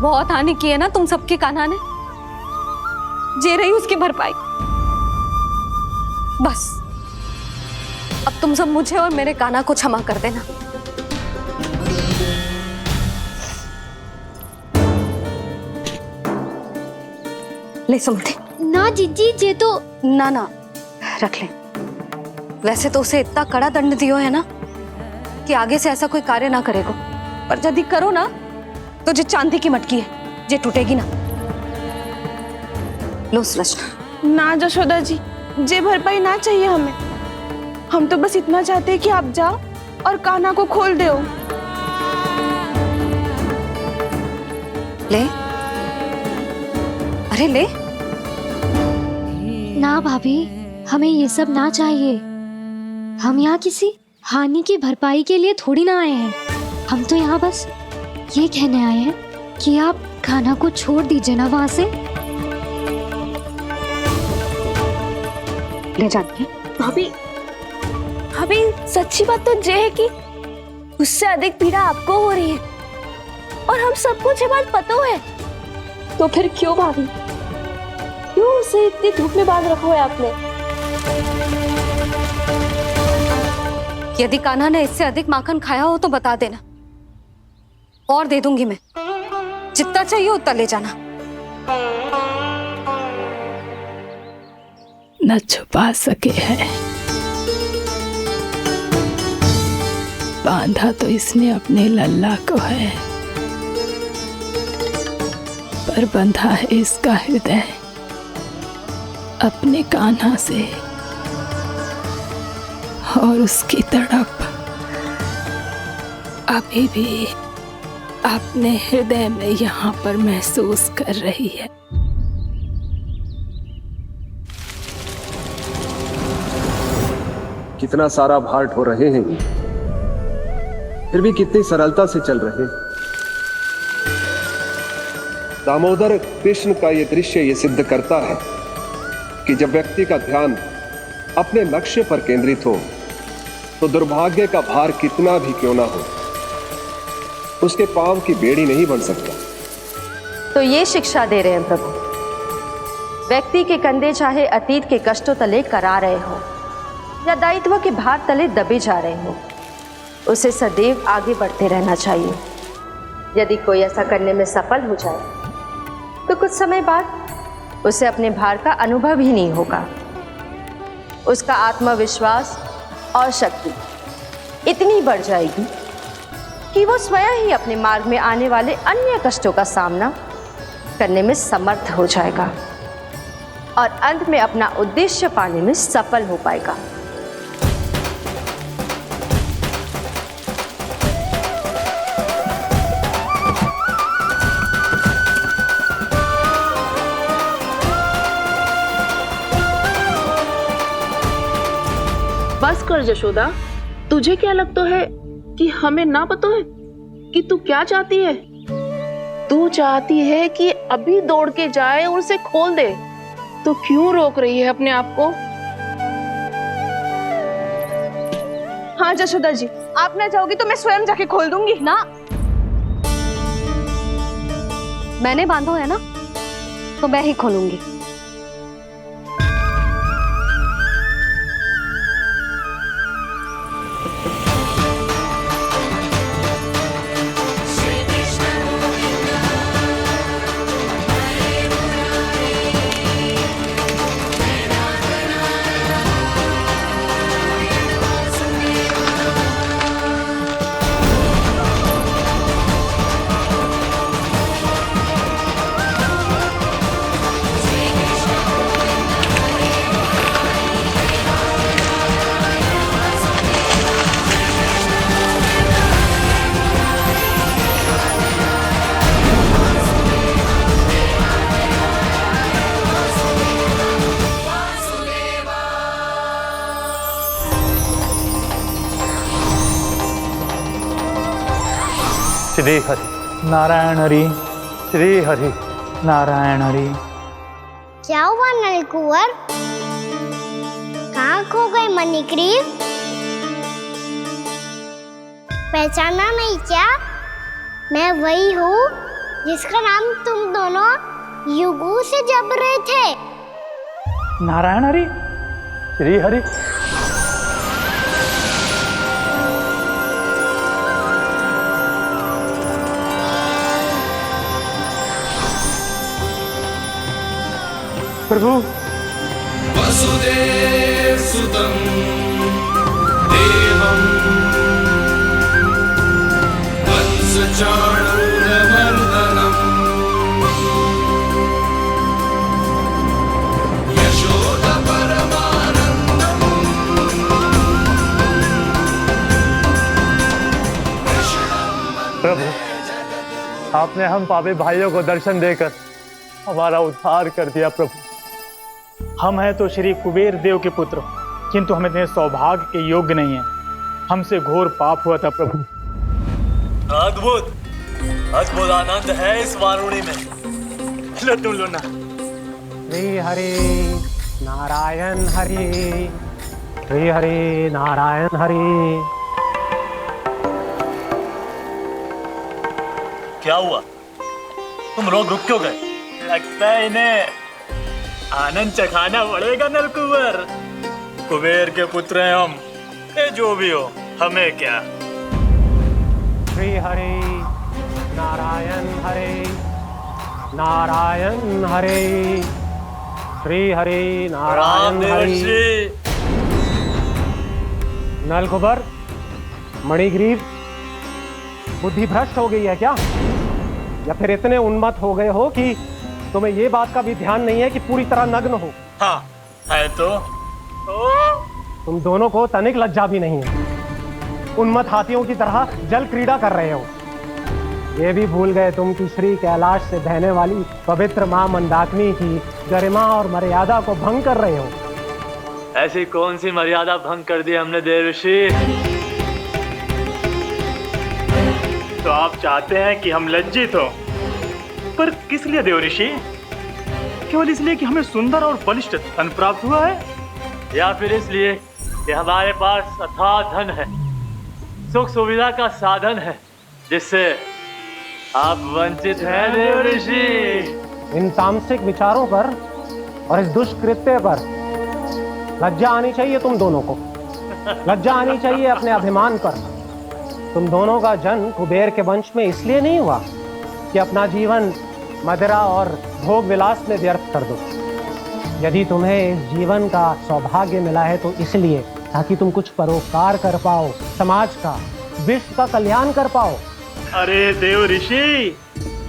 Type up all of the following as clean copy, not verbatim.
बहुत हानि की है ना तुम सबके कान्हा ने, जे रही उसकी भरपाई। बस अब तुम सब मुझे और मेरे कान्हा को क्षमा कर देना। ले सुमति। ना जीजी, जे तो ना ना रख ले। वैसे तो उसे इतना कड़ा दंड दियो है ना कि आगे से ऐसा कोई कार्य ना करेगा, पर यदि करो ना तो जो चांदी की मटकी है जे टूटेगी ना। लो सुलक्षणा। ना जशोदा जी, जे भरपाई ना चाहिए हमें। हम तो बस इतना चाहते हैं कि आप जाओ और कान्हा को खोल दो। ले, अरे ले। ना भाभी, हमें ये सब ना चाहिए। हम यहाँ किसी हानि की भरपाई के लिए थोड़ी ना आए हैं। हम तो यहाँ बस ये कहने आए हैं कि आप कान्हा को छोड़ दीजिए ना वहां से। ले जाती भाभी, भाभी सच्ची बात तो ये है कि उससे अधिक पीड़ा आपको हो रही है और हम सबको ये बात पता है। तो फिर क्यों भाभी, क्यों उसे इतनी धूप में बांध रखा है आपने? यदि कान्हा ने इससे अधिक माखन खाया हो तो बता देना, और दे दूंगी मैं। जितना चाहिए उतना ले जाना। न छुपा सके है, बांधा तो इसने अपने लल्ला को है, पर बंधा है इसका हृदय अपने कान्हा से, और उसकी तड़प अभी भी अपने हृदय में यहाँ पर महसूस कर रही है। कितना सारा भार ढो रहे हैं, फिर भी कितनी सरलता से चल रहे हैं। दामोदर कृष्ण का यह दृश्य ये सिद्ध करता है कि जब व्यक्ति का ध्यान अपने लक्ष्य पर केंद्रित हो तो दुर्भाग्य का भार कितना भी क्यों ना हो, उसके पांव की बेड़ी नहीं बन सकता। तो ये शिक्षा दे रहे हैं प्रभु। व्यक्ति के कंधे चाहे अतीत के कष्टों तले करा रहे हो या दायित्व के भार तले दबे जा रहे हो, उसे सदैव आगे बढ़ते रहना चाहिए। यदि कोई ऐसा करने में सफल हो जाए तो कुछ समय बाद उसे अपने भार का अनुभव ही नहीं होगा। उसका आत्मविश्वास और शक्ति इतनी बढ़ जाएगी कि वो स्वयं ही अपने मार्ग में आने वाले अन्य कष्टों का सामना करने में समर्थ हो जाएगा और अंत में अपना उद्देश्य पाने में सफल हो पाएगा। बस कर जशोदा, तुझे क्या लगता है कि हमें ना पता है कि तू क्या चाहती है? तू चाहती है कि अभी दौड़ के जाए और उसे खोल दे, तो क्यों रोक रही है अपने आप को? हाँ जशोदा जी, आप ना जाओगी तो मैं स्वयं जाके खोल दूंगी। ना, मैंने बांधो है ना, तो मैं ही खोलूंगी। श्री हरि नारायण हरि, श्री हरि नारायण हरि। क्या हुआ नलकुंवर? कहाँ खो गए मणिग्रीव? पहचाना नहीं क्या? मैं वही हूँ जिसका नाम तुम दोनों युगों से जप रहे थे। नारायण हरि, श्री हरि। प्रभु, वसुदेव सुतं देवं वंशचाणूरमर्दनम् यशोदपरमानन्दम् प्रभु, आपने हम पापी भाइयों को दर्शन देकर हमारा उद्धार कर दिया। प्रभु, हम हैं तो श्री कुबेर देव के पुत्र, किंतु हम इतने सौभाग्य के योग्य नहीं हैं। हमसे घोर पाप हुआ था प्रभु। अद्भुत अद्भुत आनंद है इस वारुणी में। लो तुम लो ना। श्री हरि नारायण हरि, श्री हरि नारायण हरि। क्या हुआ? तुम लोग रुक क्यों गए? लगता है इन्हें आनंद चखाना पड़ेगा नलकुंवर। कुबेर के पुत्र हैं हम, ये जो भी हो हमें क्या। श्री हरि नारायण हरि, नारायण हरि, श्री हरि नारायण हरि। नलकुबर, मणिग्रीव, बुद्धि भ्रष्ट हो गई है क्या? या फिर इतने उन्मत्त हो गए हो कि तुम्हें ये बात का भी ध्यान नहीं है कि पूरी तरह नग्न हो? हाँ है तो। तुम दोनों को तनिक लज्जा भी नहीं है। उन्मत्त हाथियों की तरह जल क्रीड़ा कर रहे हो। ये भी भूल गए तुम कि श्री कैलाश से बहने वाली पवित्र मां मंदाकिनी की गरिमा और मर्यादा को भंग कर रहे हो। ऐसी कौन सी मर्यादा भंग कर दी हमने देवर्षि? तो आप चाहते हैं कि हम लज्जित हो, पर किस लिए देवर्षि? केवल इसलिए कि हमें सुंदर और बलिष्ठ धन प्राप्त हुआ है, या फिर इसलिए कि हमारे पास अथाह धन है, सुख सुविधा का साधन है, जिससे आप वंचित हैं देवर्षि? इन तामसिक विचारों पर और इस दुष्कृत्य पर लज्जा आनी चाहिए तुम दोनों को। लज्जा आनी चाहिए अपने अभिमान पर। तुम दोनों का जन्म कुबेर के वंश में इसलिए नहीं हुआ कि अपना जीवन मदिरा और भोग विलास में व्यर्थ कर दो। यदि तुम्हें इस जीवन का सौभाग्य मिला है तो इसलिए ताकि तुम कुछ परोपकार कर पाओ, समाज का, विश्व का कल्याण कर पाओ। अरे देव ऋषि,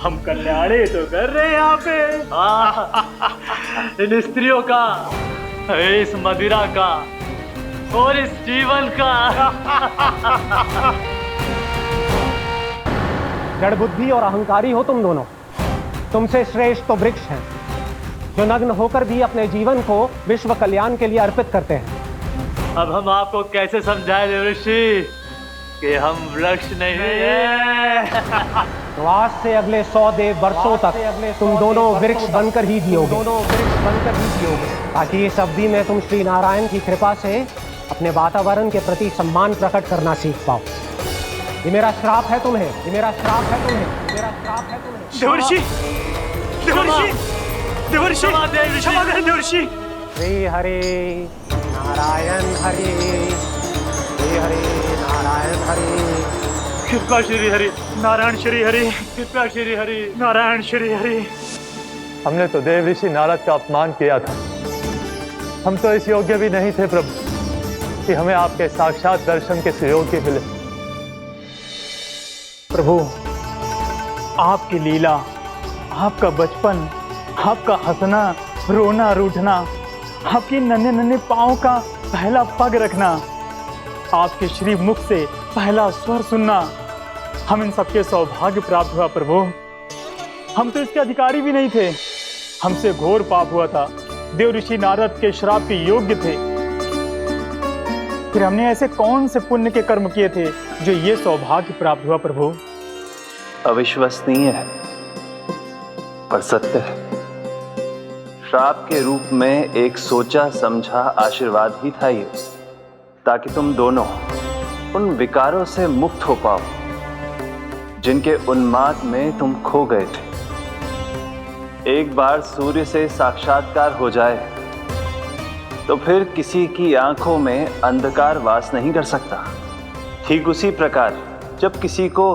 हम कल्याण ही तो कर रहे हैं यहाँ पे। इन स्त्रियों का, इस मदिरा का और इस जीवन का। जड़ बुद्धि और अहंकारी हो तुम दोनों। तुमसे श्रेष्ठ तो वृक्ष हैं, जो नग्न होकर भी अपने जीवन को विश्व कल्याण के लिए अर्पित करते हैं। अब हम आपको कैसे समझाएं देवर्षि कि हम वृक्ष नहीं हैं? तो आज से अगले 100 देव वर्षों तक तुम दोनों वृक्ष बनकर ही जियोगे। ताकि इस अवधि में तुम श्री नारायण की कृपा से अपने वातावरण के प्रति सम्मान प्रकट करना सीख पाओ। ये मेरा श्राप है तुम्हें, ये मेरा श्राप है तुम्हें, ये मेरा श्राप है तुम्हें। देवर्षि, देवर्षि, देवर्षि, क्षमा करें देवर्षि। श्री हरि नारायण हरि, श्री हरि नारायण हरि। कृपा श्री हरि नारायण श्री हरि, कृपा श्री हरि नारायण श्री हरि। हमने तो देव ऋषि नारद का अपमान किया था। हम तो इस योग्य भी नहीं थे प्रभु कि हमें आपके साक्षात दर्शन के सुयोग्य मिले। प्रभु, आपकी लीला, आपका बचपन, आपका हंसना, रोना, रूठना, आपकी नन्हे नन्हे पाँव का पहला पग रखना, आपके श्री मुख से पहला स्वर सुनना, हम इन सबके सौभाग्य प्राप्त हुआ प्रभु। हम तो इसके अधिकारी भी नहीं थे। हमसे घोर पाप हुआ था, देव ऋषि नारद के श्राप के योग्य थे। फिर हमने ऐसे कौन से पुण्य के कर्म किए थे जो ये सौभाग्य प्राप्त हुआ प्रभु? अविश्वसनीय है पर सत्य है। श्राप के रूप में एक सोचा समझा आशीर्वाद ही था ये, ताकि तुम दोनों उन विकारों से मुक्त हो पाओ जिनके उन्माद में तुम खो गए थे। एक बार सूर्य से साक्षात्कार हो जाए तो फिर किसी की आंखों में अंधकार वास नहीं कर सकता। ठीक उसी प्रकार जब किसी को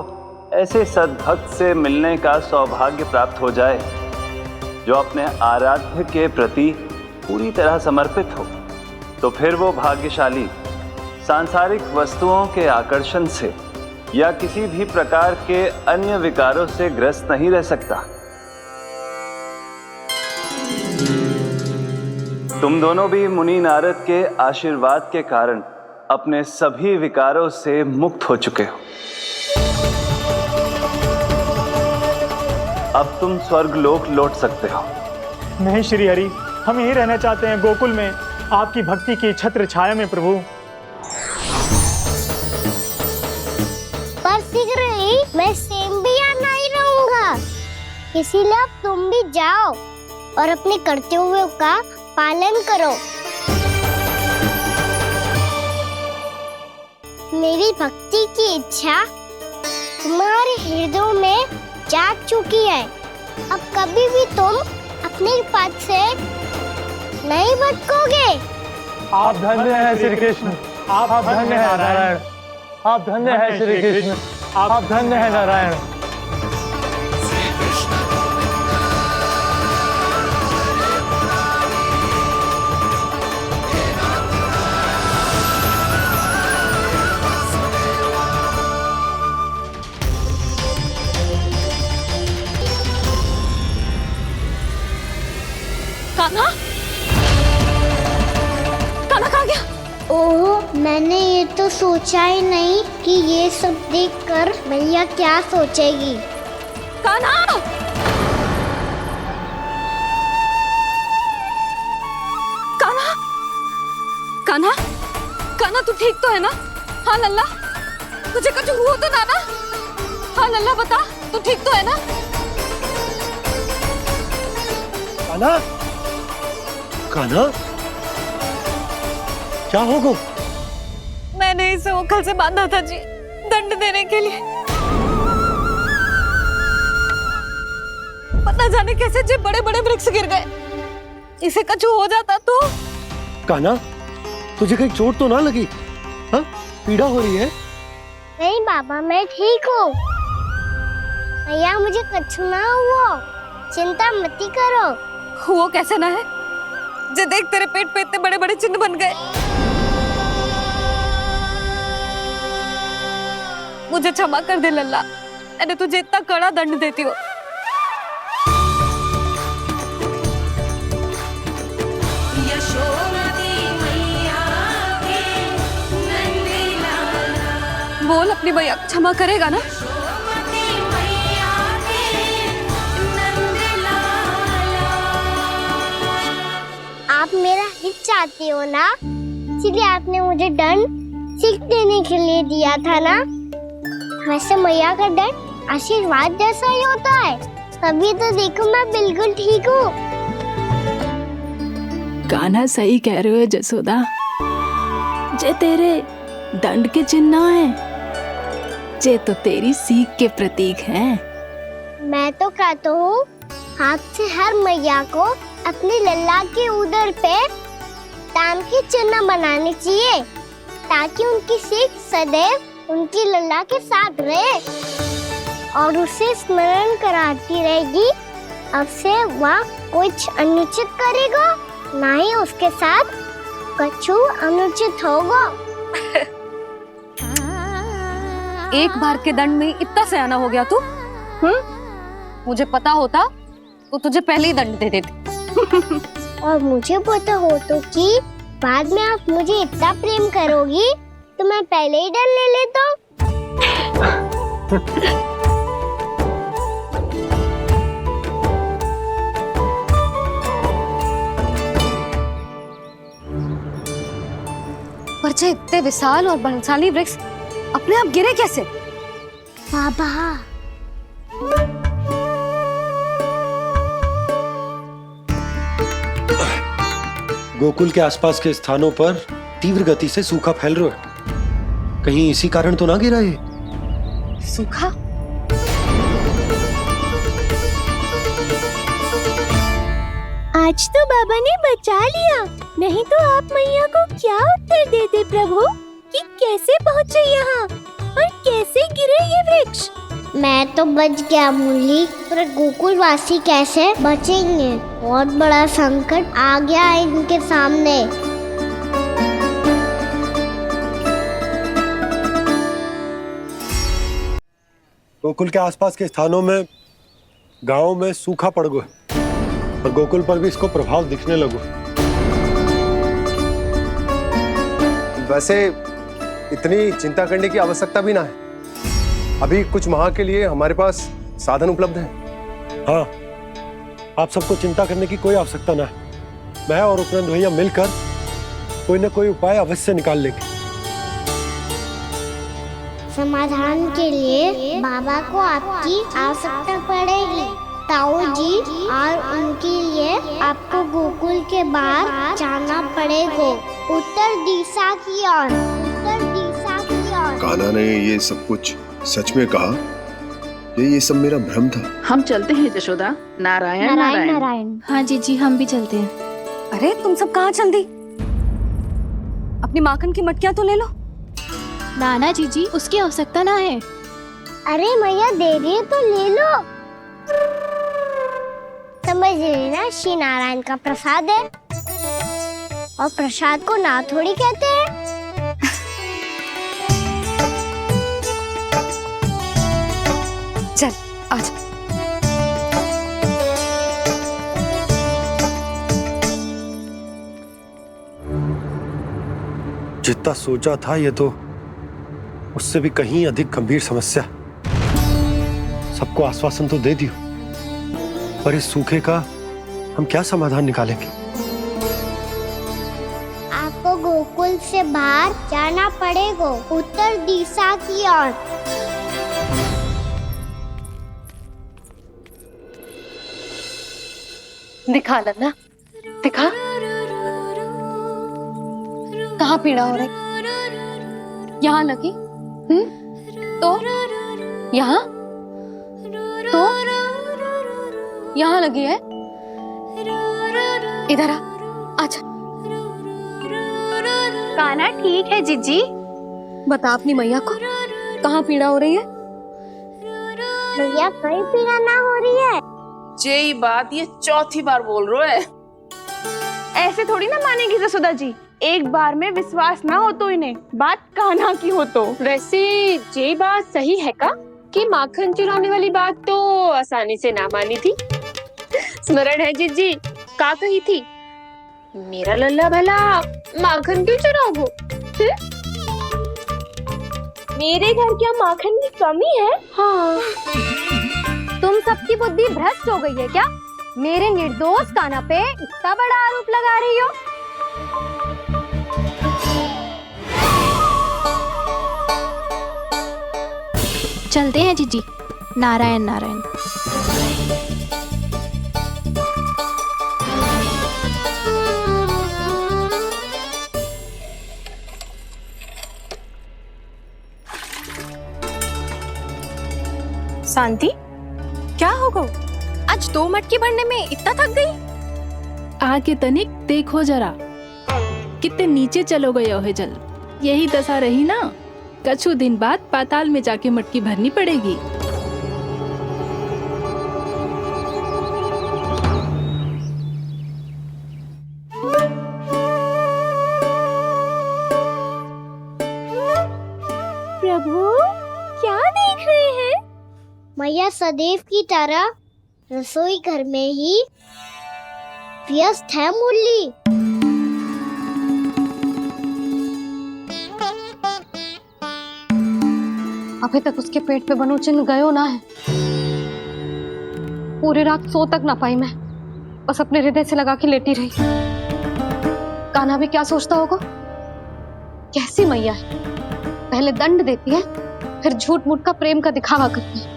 ऐसे सद्भक्त से मिलने का सौभाग्य प्राप्त हो जाए जो अपने आराध्य के प्रति पूरी तरह समर्पित हो, तो फिर वो भाग्यशाली सांसारिक वस्तुओं के आकर्षण से या किसी भी प्रकार के अन्य विकारों से ग्रस्त नहीं रह सकता। तुम दोनों भी मुनि नारद के आशीर्वाद के कारण अपने सभी विकारों से मुक्त हो चुके हो। अब तुम स्वर्गलोक लौट सकते हो। नहीं श्री हरि, हम यही रहना चाहते हैं गोकुल में, आपकी भक्ति की छत्र छाया में प्रभु। पर शीघ्र ही मैं सेम्बिया नहीं रहूंगा, इसीलिए अब तुम भी जाओ और अपने कर्तव्यों का पालन करो। मेरी भक्ति की इच्छा तुम्हारे हृदयों में जाग चुकी है। अब कभी भी तुम अपने पद से नहीं भटकोगे। आप धन्य हैं श्री कृष्ण, आप धन्य हैं नारायण, आप धन्य हैं श्री कृष्ण, आप धन्य हैं नारायण। कान्हा, कान्हा कहाँ गया? ओह, मैंने ये तो सोचा ही नहीं कि ये सब देखकर मैया क्या सोचेगी। कान्हा! कान्हा! कान्हा! कान्हा तू ठीक तो है ना? हाँ लल्ला, तुझे कुछ हुआ तो ना ना? हाँ लल्ला बता, तू ठीक तो है ना? कान्हा, कान्हा, क्या होगा? मैंने इसे ओखल से बांधा था जी, दंड देने के लिए। पता जाने कैसे जे बड़े बड़े वृक्ष गिर गए। इसे कुछ हो जाता तो? कान्हा, तुझे कहीं चोट तो ना लगी? हाँ, पीड़ा हो रही है? नहीं बाबा, मैं ठीक हूँ। भैया मुझे कुछ ना हुआ, चिंता मत करो। वो कैसे ना है? जे देख तेरे पेट पे इतने बड़े बड़े चिन्ह बन गए। मुझे क्षमा कर दे लल्ला, मैंने तुझे इतना कड़ा दंड देती हो। बोल अपनी भैया क्षमा करेगा ना? आप मेरा हित चाहते हो ना, इसलिए आपने मुझे दंड सीख देने के लिए दिया था ना। वैसे मैया का दंड आशीर्वाद जैसा ही होता है, तभी तो देखो मैं बिल्कुल ठीक हूँ। कान्हा सही कह रहे हो जसोदा, जे तेरे दंड के चिन्ह है, जे तो तेरी सीख के प्रतीक हैं। मैं तो कहता हूँ हाथ से हर मैया को अपनी लल्ला के उदर पे ताम के चिन्ह बनाने चाहिए, ताकि उनकी सीख सदैव उनकी लल्ला के साथ रहे और उसे स्मरण कराती रहेगी। अब से वह कुछ अनुचित करेगा, ना ही उसके साथ कुछ अनुचित होगा। एक बार के दंड में इतना सयाना हो गया तू? मुझे पता होता तो तुझे पहले ही दंड दे देती। और मुझे पता हो तो कि बाद में आप मुझे इतना प्रेम करोगी तो मैं पहले ही डर ले लेता हूँ। पर जे इतने विशाल और बलशाली वृक्ष अपने आप गिरे कैसे? बाबा, गोकुल के आसपास के स्थानों पर तीव्र गति से सूखा फैल रहा है। कहीं इसी कारण तो ना गिरा ये? सूखा? आज तो बाबा ने बचा लिया, नहीं तो आप मैया को क्या उत्तर देते प्रभु कि कैसे पहुँचे यहाँ और कैसे गिरे ये वृक्ष। मैं तो बच गया मुरली, पर गोकुलवासी कैसे बचेंगे? बहुत बड़ा संकट आ गया है इनके सामने। गोकुल के आसपास के स्थानों में, गांवों में सूखा पड़ गया और गोकुल पर भी इसको प्रभाव दिखने लगा। वैसे इतनी चिंता करने की आवश्यकता भी ना है। अभी कुछ माह के लिए हमारे पास साधन उपलब्ध है। हाँ, आप सबको चिंता करने की कोई आवश्यकता ना है। मैं और उपनंद भैया मिलकर कोई ना कोई उपाय अवश्य निकाल लेंगे। समाधान के लिए बाबा को आपकी आवश्यकता पड़ेगी। ताऊ जी और उनके लिए आपको गोकुल के बाहर जाना पड़ेगा, उत्तर दिशा की ओर, उत्तर दिशा की ओर। कान्हा ने ये सब कुछ सच में कहा? ये सब मेरा भ्रम था? हम चलते हैं जशोदा। नारायण नारायण नारायण। हाँ जी हम भी चलते हैं। अरे तुम सब कहाँ चल दी? अपनी माखन की मटकियाँ तो ले लो। नाना जी उसकी आवश्यकता ना है। अरे मैया दे रही है तो ले लो। समझ लेना, श्री नारायण का प्रसाद है और प्रसाद को ना थोड़ी कहते हैं। चल आजा। जितना सोचा था ये तो उससे भी कहीं अधिक गंभीर समस्या। सबको आश्वासन तो दे दियो, पर इस सूखे का हम क्या समाधान निकालेंगे? आपको गोकुल से बाहर जाना पड़ेगा, उत्तर दिशा की ओर। दिखा लन्ना, दिखा। कहाँ पीड़ा हो रही? यहाँ लगी? तो यहाँ? तो यहाँ लगी है? इधर आ, आजा। कान्हा ठीक है जीजी। बता अपनी मैया को कहाँ पीड़ा हो रही है? भैया कहीं पीड़ा ना हो रही है। यही बात ये चौथी बार बोल रहे है। ऐसे थोड़ी ना मानेगी जसोदा जी। एक बार में विश्वास ना हो तो इन्हें बात कान्हा की हो तो। वैसे ये बात सही है का कि माखन चुराने वाली बात तो आसानी से ना मानी थी। स्मरण है जीजी का कही थी, मेरा लल्ला भला माखन क्यों चुराओगे? मेरे घर क्या माखन की कमी है? हाँ। तुम सबकी बुद्धि भ्रष्ट हो गई है क्या? मेरे निर्दोष कान्हा पे इतना बड़ा आरोप लगा रही हो? चलते हैं जीजी। नारायण नारायण। शांति, क्या हो गो? आज 2 मटकी भरने में इतना थक गई? आके तनिक देखो जरा, कितने नीचे चलो गए हो जल। यही दशा रही ना, कछु दिन बाद पाताल में जाके मटकी भरनी पड़ेगी। प्रभु क्या देख रहे हैं? मैया सदैव की तरह रसोई घर में ही व्यस्त है मुरली। अभी तक उसके पेट पे बनो चिन्ह गयो ना है। पूरी रात सो तक ना पाई मैं, बस अपने हृदय से लगा के लेटी रही। कान्हा भी क्या सोचता होगा? कैसी मैया है, पहले दंड देती है फिर झूठ मूठ का प्रेम का दिखावा करती है।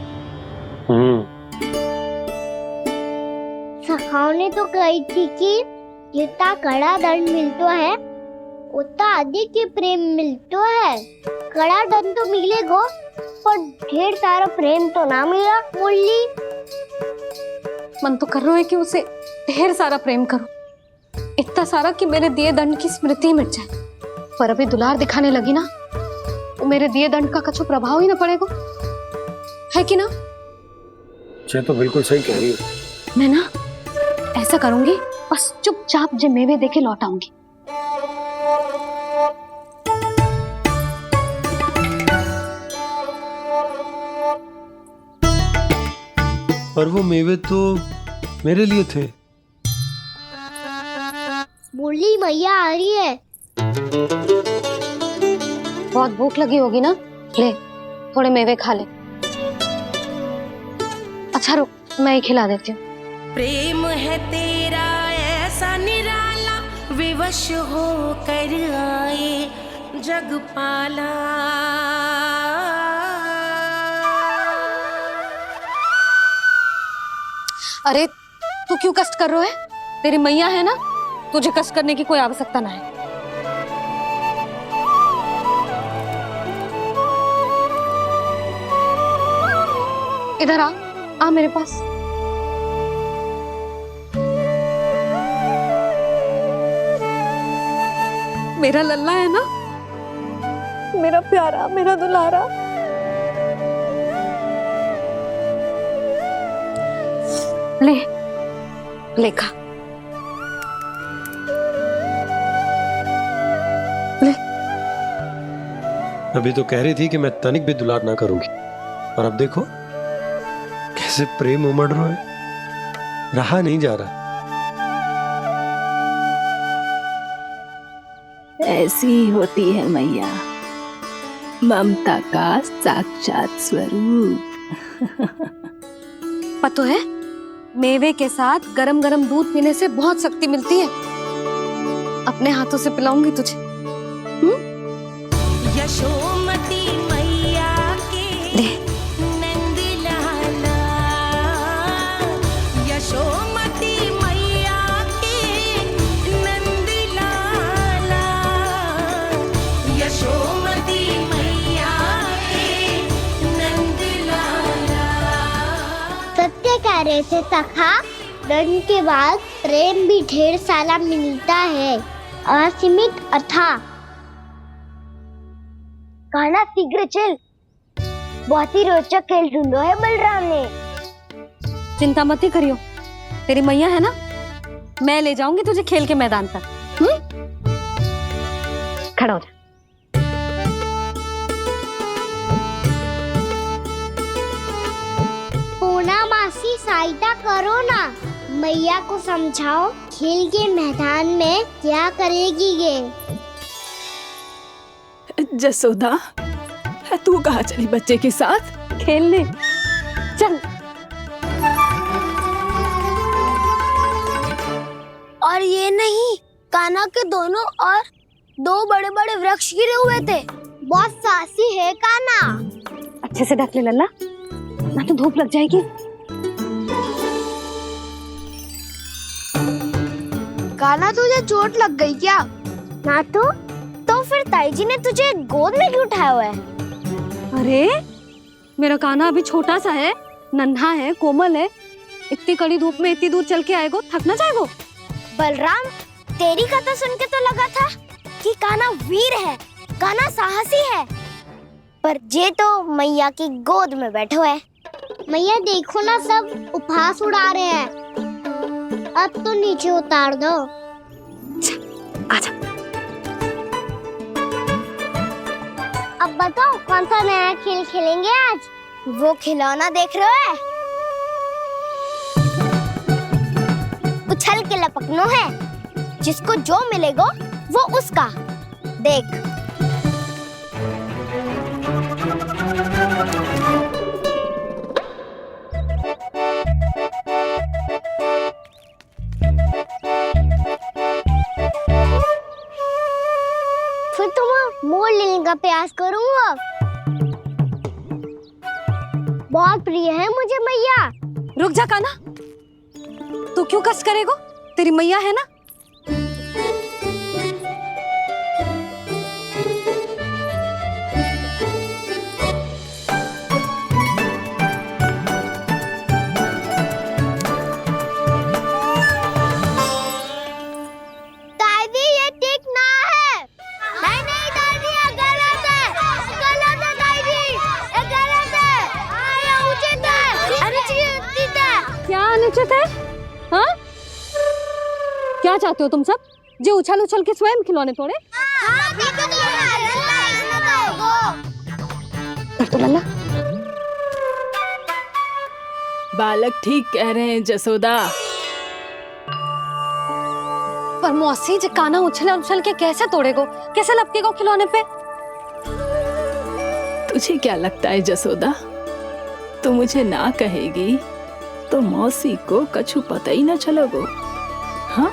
सखाओ ने तो कही थी कि जितना कड़ा दंड मिलता है उतना अधिक ही प्रेम मिलता है। कड़ा दंड तो मिलेगा पर ढेर सारा प्रेम तो ना मिला मुरली। मन तो कर रहा है कि उसे ढेर सारा प्रेम करूं, इतना सारा कि मेरे दिए दंड की स्मृति मिट जाए। पर अभी दुलार दिखाने लगी ना, तो मेरे दिए दंड का कछु प्रभाव ही ना पड़ेगा, है कि ना? ये तो बिल्कुल सही कह रही हो। मैं ना ऐसा करूंगी, बस चुपचाप जे मेवे देके लौट आऊंगी। पर वो मेवे तो मेरे लिए थे। बोली मैया आ रही है। बहुत भूख लगी होगी ना, ले थोड़े मेवे खा ले। अच्छा रुक, मैं ही खिला देती हूँ। प्रेम है तेरा ऐसा निराला, विवश हो कर आए जग पाला। अरे तू क्यों कष्ट कर रहा है? तेरी मैया है ना, तुझे कष्ट करने की कोई आवश्यकता ना है। इधर आ मेरे पास। मेरा लल्ला है ना, मेरा प्यारा, मेरा दुलारा। ले ले खा, ले। अभी तो कह रही थी कि मैं तनिक भी दुलार ना करूंगी, और अब देखो कैसे प्रेम उमड़ रहा है, रहा नहीं जा रहा। ऐसी ही होती है मैया, ममता का साक्षात स्वरूप। पता है, मेवे के साथ गरम गरम दूध पीने से बहुत शक्ति मिलती है। अपने हाथों से पिलाऊंगी तुझे। यशोमती मैया के नंद लाला, यशोमती मैया के नंद लाला, यशोमती मैया के नंद लाला। सत्य कह रहे थे सखा, दंड के बाद प्रेम भी ढेर सारा मिलता है, असीमित अथाह। कहना शीघ्र चल, बहुत ही रोचक खेल ढूंढो है बलराम ने। चिंता मत ही करियो, तेरी मैया है ना, मैं ले जाऊंगी तुझे खेल के मैदान तक। खड़ा हो जा। पूना मासी सहायता करो ना, मैया को समझाओ खेल के मैदान में क्या करेगी ये। जसोदा, तू कहाँ चली बच्चे के साथ? खेलने चल। और ये नहीं, कान्हा के दोनों और दो बड़े बड़े वृक्ष गिरे हुए थे। बहुत साहसी है कान्हा। अच्छे से ढक ले लल्ला, ना तो धूप लग जाएगी। कान्हा तुझे चोट लग गई क्या? ना तो फिर ताई जी ने तुझे गोद में क्यों उठाया हुआ है? अरे मेरा कान्हा अभी छोटा सा है, नन्हा है, कोमल है। इतनी कड़ी धूप में इतनी दूर चल के आएगा, थक ना जाएगा? बलराम, तेरी कथा सुन के तो लगा था कि कान्हा वीर है, कान्हा साहसी है, पर जे तो मैया की गोद में बैठे हुए। मैया देखो ना, सब उपहास उड़ा रहे हैं। अब तो नीचे उतार दो। आजा। अब बताओ कौन सा नया खेल खेलेंगे आज? वो खिलौना देख रहे हो? उछल के लपकनो है, जिसको जो मिलेगा वो उसका। देख। फिर तुम मोड़ लेने का प्रयास करूंगा। बहुत प्रिय है मुझे मैया। रुक जा कान्हा, तू क्यों कष्ट करेगा? तेरी मैया है ना। नीचे थे? हाँ? क्या चाहते हो तुम सब? जो उछल उछल के स्वयं खिलौने तोड़े? तो लल्ला बालक ठीक कह रहे हैं जसोदा। पर मौसी जी काना उछल उछल के कैसे तोड़ेगो? कैसे लपकेगो खिलौने पे? तुझे क्या लगता है जसोदा, तू मुझे ना कहेगी तो मौसी को कछु पता ही ना चलोगो। हाँ,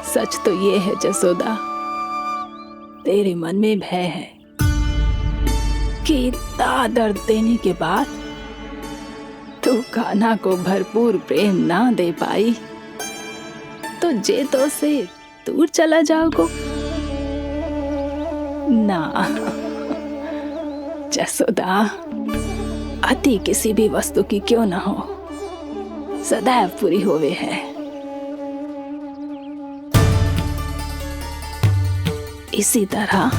सच तो ये है जसोदा, तेरे मन में भय है कि इतना दर्द देने के बाद तू कान्हा को भरपूर प्रेम ना दे पाई तो जे तो से दूर चला जाओगो ना। जसोदा, अति किसी भी वस्तु की क्यों ना हो, सदैव पूरी होवे है। इसी तरह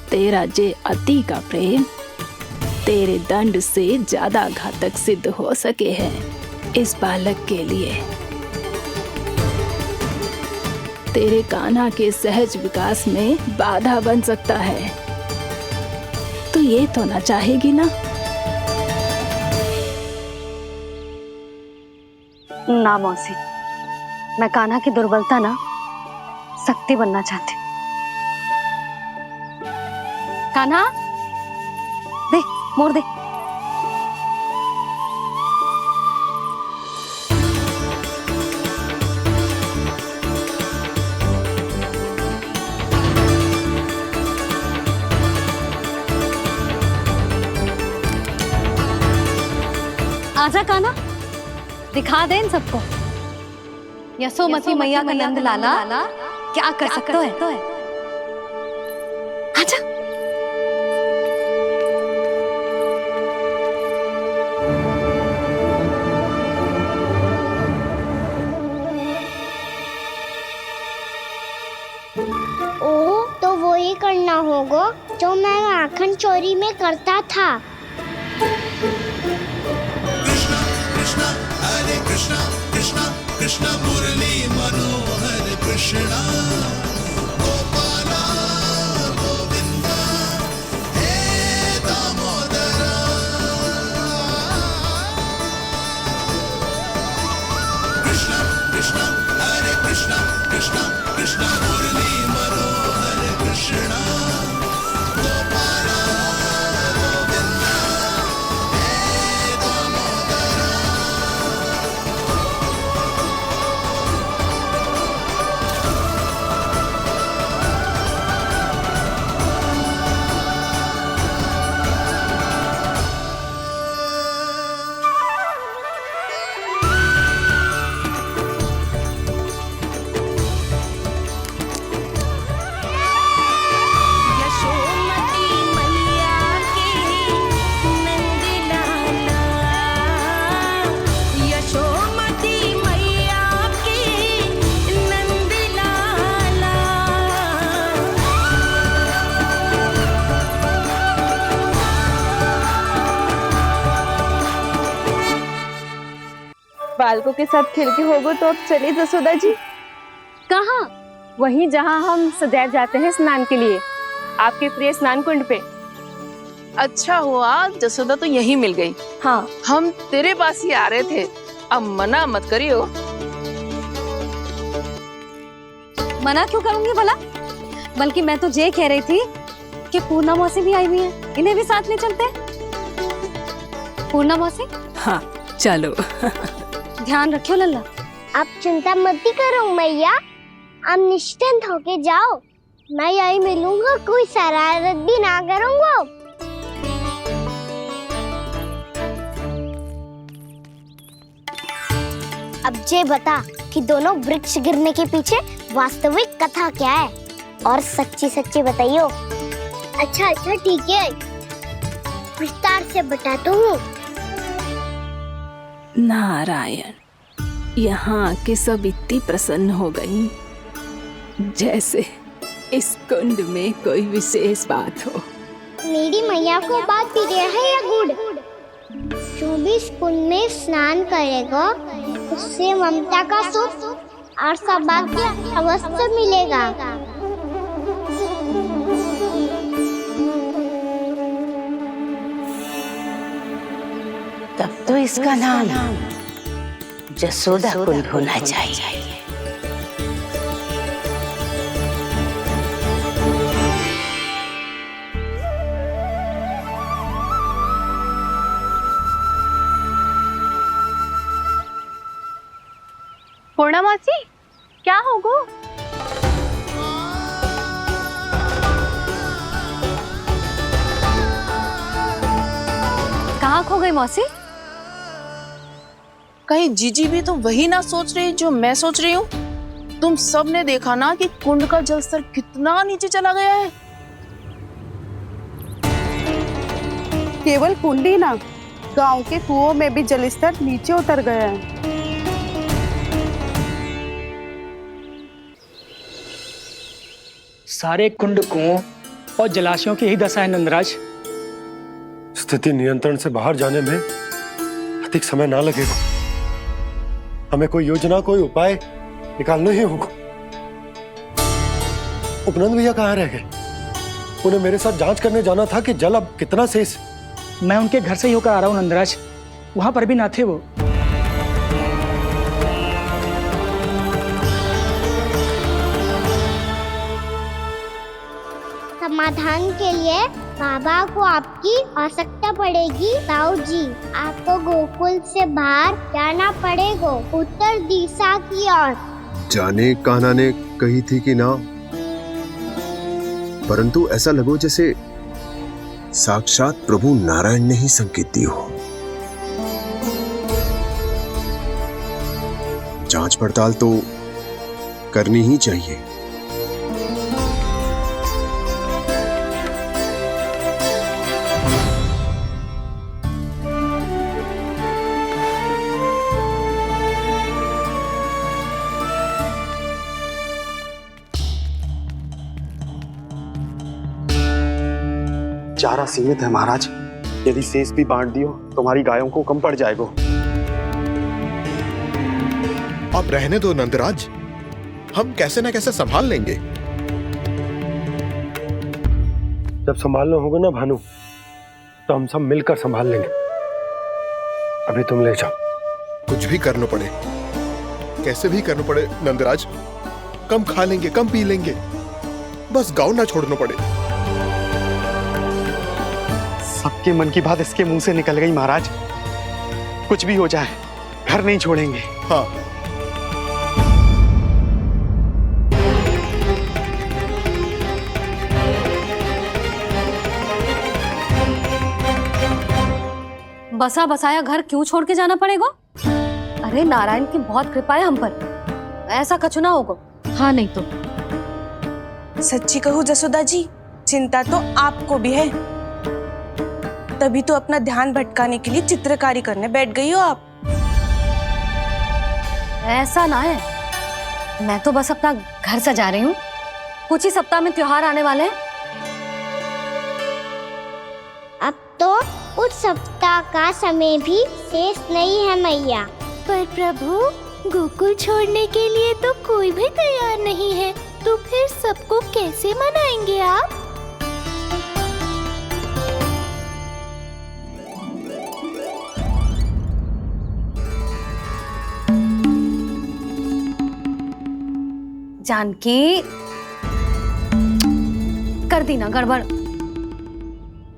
तेरा जे अति का प्रेम तेरे दंड से ज्यादा घातक सिद्ध हो सके है इस बालक के लिए। तेरे कान्हा के सहज विकास में बाधा बन सकता है, तो ये तो ना चाहेगी ना? ना मौसी, मैं कान्हा की दुर्बलता ना शक्ति बनना चाहती हूँ। कान्हा, दे मोड़ दे। आजा कान्हा, दिखा दे इन सबको यशोमती मैया का नंद लाला क्या कर सकता है। आजा। ओ, तो वो ही करना होगा जो मैं माखन चोरी में करता था। कृष्णा कृष्णा मुरली मनोहर कृष्णा गोपाला गोविंदा हे दामोदरा। कृष्णा कृष्णा हरे कृष्णा कृष्णा कृष्णा मुरली मनोहर कृष्णा गोपाला गोविंदा हे दामोदरा। यशोमती मैया के नंद लाला, यशोमती मैया के नंद लाला। बालकों के साथ खेल के होगो तो अब चलिए जसोदा जी। कहाँ? वहीं जहाँ हम सदैव जाते हैं स्नान के लिए, आपके प्रिय स्नान कुंड पे। अच्छा हुआ जसोदा तो यहीं मिल गई। हाँ, हम तेरे पास ही आ रहे थे, अब मना मत करियो। मना क्यों करूंगी भला? बल्कि मैं तो ये कह रही थी कि पूर्णा मौसी भी आई हुई है, इन्हें भी साथ ले चलते हैं। पूर्णा मौसी, हाँ चलो। ध्यान रखियो लल्ला। आप चिंता मत करो मैया, आप निश्चिंत होके जाओ, मैं यही मिलूंगा, कोई शरारत भी ना करूंगा। अब ये बता कि दोनों वृक्ष गिरने के पीछे वास्तविक कथा क्या है, और सच्ची सच्ची बताइयो। अच्छा ठीक है, विस्तार से बताता हूँ। नारायण, यहाँ के सब इतनी प्रसन्न हो गई जैसे इस कुंड में कोई विशेष बात हो। मेरी मैया को बात प्रिय है या गुड़? जो भी इस कुंड में स्नान करेगा उससे ममता का सुख और सौभाग्य अवश्य मिलेगा। तब तो इसका नाम जसोदा कुंड होना चाहिए। पूर्णा मासी, क्या होगो? कहाँ खो गई मौसी? कहीं जीजी भी तो वही ना सोच रही जो मैं सोच रही हूँ। तुम सब ने देखा ना कि कुंड का जलस्तर कितना नीचे चला गया है। केवल कुंड ही ना, गांव के कुओं में भी जलस्तर नीचे उतर गया है। सारे कुंड कुओं और जलाशयों की ही दशा है नंदराज। स्थिति नियंत्रण से बाहर जाने में अधिक समय ना लगेगा। हमें कोई योजना, कोई उपाय निकालना ही होगा। उपनंद भैया कहाँ रह गए? उन्हें मेरे साथ जांच करने जाना था कि जल अब कितना शेष। मैं उनके घर से ही होकर आ रहा हूँ नंदराज, वहां पर भी ना थे वो। समाधान के लिए बाबा को आपकी आवश्यकता पड़ेगी। ताऊ जी, आपको गोकुल से बाहर जाना पड़ेगा, उत्तर दिशा की ओर। जाने कान्हा ने कही थी कि ना, परंतु ऐसा लगो जैसे साक्षात प्रभु नारायण ने ही संकेत दी हो। जांच पड़ताल तो करनी ही चाहिए। चारा सीमित है महाराज, यदि शेष भी बांट दियो तो हमारी गायों को कम पड़ जाएगा। आप रहने दो नंदराज, हम कैसे न कैसे संभाल लेंगे। जब संभालना होगा ना भानु, तो हम सब मिलकर संभाल लेंगे। अभी तुम ले जाओ। कुछ भी करना पड़े, कैसे भी करना पड़े नंदराज, कम खा लेंगे, कम पी लेंगे, बस गाँव ना छोड़ना पड़े। सबके मन की बात इसके मुंह से निकल गई महाराज। कुछ भी हो जाए, घर नहीं छोड़ेंगे। हाँ, बसा बसाया घर क्यों छोड़ के जाना पड़ेगा? अरे नारायण की बहुत कृपा है हम पर, ऐसा कछु ना होगा। हाँ नहीं तो सच्ची कहूँ जसोदा जी, चिंता तो आपको भी है, तभी तो अपना ध्यान भटकाने के लिए चित्रकारी करने बैठ गई हो आप। ऐसा ना है, मैं तो बस अपना घर सजा रही हूँ। कुछ ही सप्ताह में त्योहार आने वाले हैं। अब तो कुछ सप्ताह का समय भी शेष नहीं है मैया। पर प्रभु, गोकुल छोड़ने के लिए तो कोई भी तैयार नहीं है, तो फिर सबको कैसे मनाएंगे आप? जानकी, कर दी ना गड़बड़।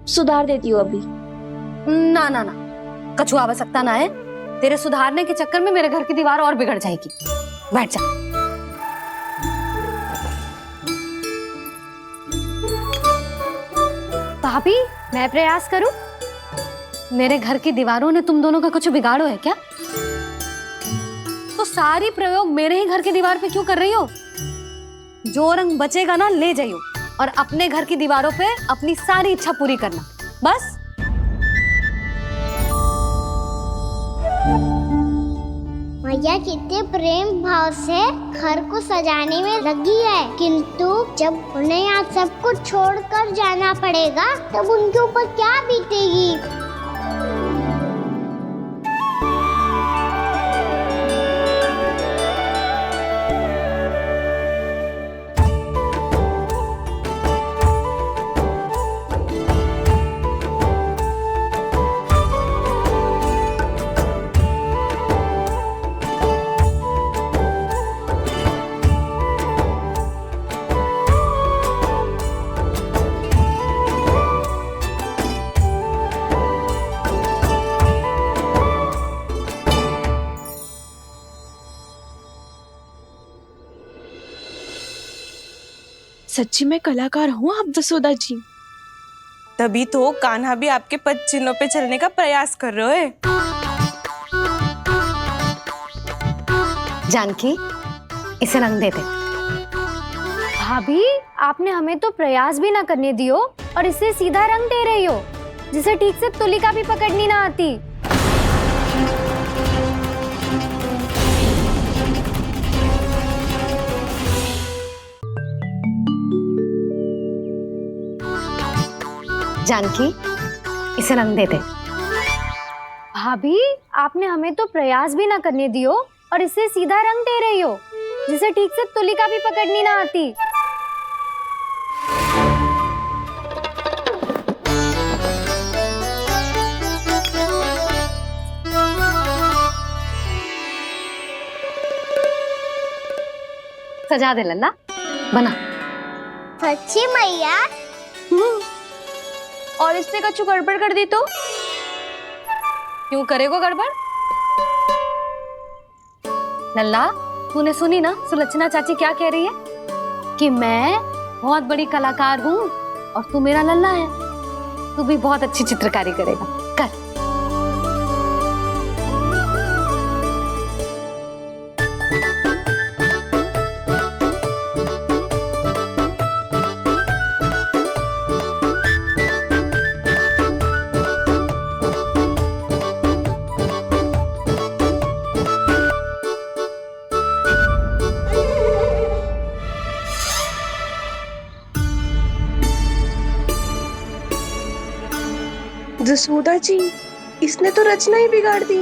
सुधार देती हूँ अभी। ना ना ना, कछु आवश्यकता ना है। तेरे सुधारने के चक्कर में मेरे घर की दीवार और बिगड़ जाएगी। बैठ जा। भाभी, मैं प्रयास करूं? मेरे घर की दीवारों ने तुम दोनों का कुछ बिगाड़ो है क्या? तो सारी प्रयोग मेरे ही घर की दीवार पे क्यों कर रही हो? जो रंग बचेगा ना ले जाइयो, और अपने घर की दीवारों पे अपनी सारी इच्छा पूरी करना, बस। मैया कितने प्रेम भाव से घर को सजाने में लगी है, किंतु जब उन्हें यहाँ सब कुछ छोड़कर जाना पड़ेगा तब उनके ऊपर क्या बीतेगी। सच्ची में कलाकार हूँ आप जसोदा जी। तभी तो कान्हा भी आपके पद चिन्हों पे चलने का प्रयास कर रहे है। जानकी, इसे रंग दे दे। भाभी, आपने हमें तो प्रयास भी ना करने दियो और इसे सीधा रंग दे रही हो, जिसे ठीक से तुलिका भी पकड़नी ना आती। जानकी, इसे रंग दे दे। भाभी, आपने हमें तो प्रयास भी ना करने दियो और इसे सीधा रंग दे रही हो, जिसे ठीक से तुलिका भी पकड़नी ना आती। सजा दे लल्ला, बना। सच्ची मैया? और इसने कछु गड़बड़ कर दी तो? क्यों करेगो गड़बड़? लल्ला, तूने सुनी ना सुलक्षणा चाची क्या कह रही है? कि मैं बहुत बड़ी कलाकार हूँ और तू मेरा लल्ला है। तू भी बहुत अच्छी चित्रकारी करेगा, कर। जसोदा जी, इसने तो रचना ही बिगाड़ दी।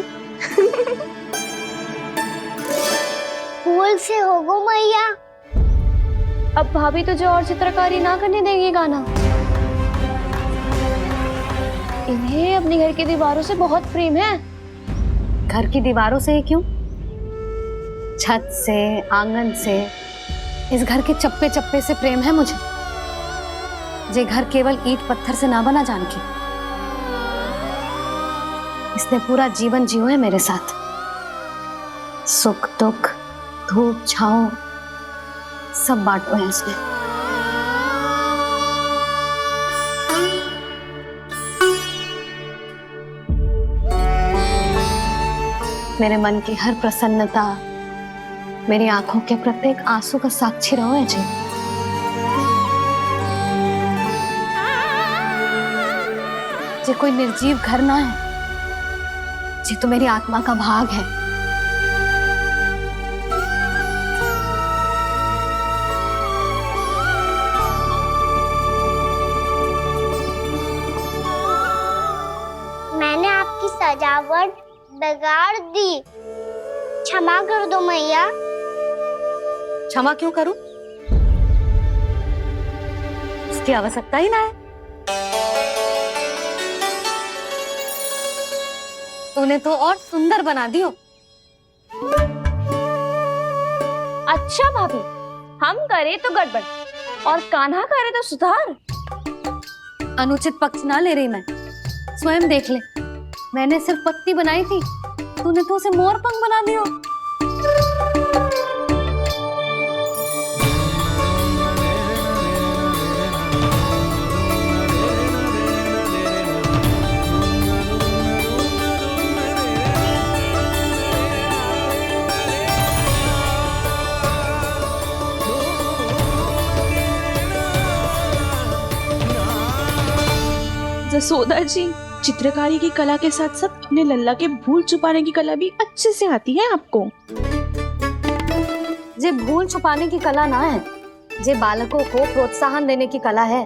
फूल से होगो मैया। अब भाभी तुझे और चित्रकारी ना करने देंगे गाना। इन्हें अपने घर की दीवारों से बहुत प्रेम है। घर की दीवारों से ही क्यों? छत से, आंगन से, इस घर के चप्पे चप्पे से प्रेम है मुझे। ये घर केवल ईंट पत्थर से ना बना जानकी। इसने पूरा जीवन जियो है मेरे साथ। सुख दुख, धूप छांव सब बांटो है इसने। मेरे मन की हर प्रसन्नता, मेरी आंखों के प्रत्येक आंसू का साक्षी रहो है जी। ये कोई निर्जीव घर ना है, ये तो मेरी आत्मा का भाग है। मैंने आपकी सजावट बिगाड़ दी, क्षमा कर दो मैया। क्षमा क्यों करूं? इसकी आवश्यकता ही ना है। तूने तो और सुंदर बना दियो। अच्छा भाभी, हम करे तो गड़बड़ और कान्हा करे तो सुधार। अनुचित पक्ष ना ले रही मैं, स्वयं देख ले। मैंने सिर्फ पत्ती बनाई थी, तूने तो उसे मोर पंख बना दियो। जसोदा जी, चित्रकारी की कला के साथ साथ अपने लल्ला के भूल छुपाने की कला भी अच्छे से आती है आपको। ये भूल छुपाने की कला ना है, ये बालकों को प्रोत्साहन देने की कला है।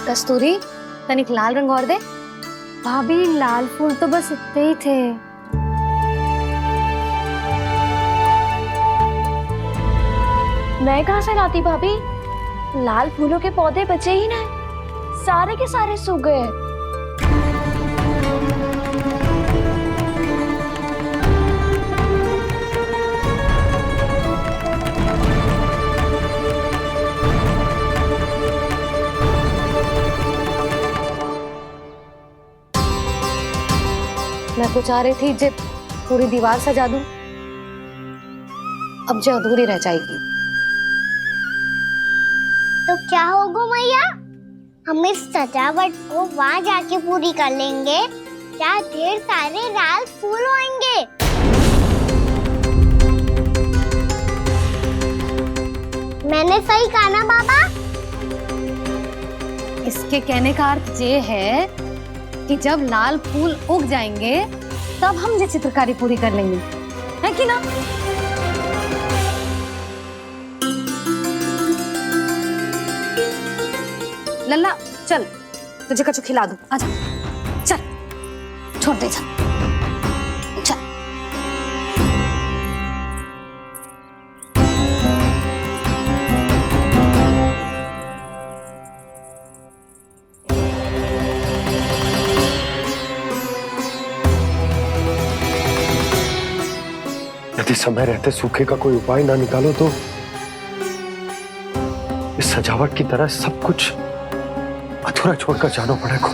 कस्तूरी, तनिक लाल रंग और दे। भाभी, लाल फूल तो बस इतने ही थे। मैं कहाँ से लाती भाभी? लाल फूलों के पौधे बचे ही ना, सारे के सारे सूख गए। तो चाह रही थी जे पूरी दीवार सजा दूं, अब जो अधूरी रह जाएगी। तो क्या होगा मैया, हम इस सजावट को वहाँ जाके पूरी कर लेंगे जहाँ ढेर सारे लाल फूल होंगे। मैंने सही कहा ना बाबा? इसके कहने का अर्थ ये है कि जब लाल फूल उग जाएंगे तब हम ये चित्रकारी पूरी कर लेंगे, है कि ना? लल्ला चल, तुझे कछु खिला दूं, आजा, चल, छोड़ दे, चल। यदि समय रहते सूखे का कोई उपाय ना निकालो तो इस सजावट की तरह सब कुछ अधूरा छोड़कर जाना पड़ेगा।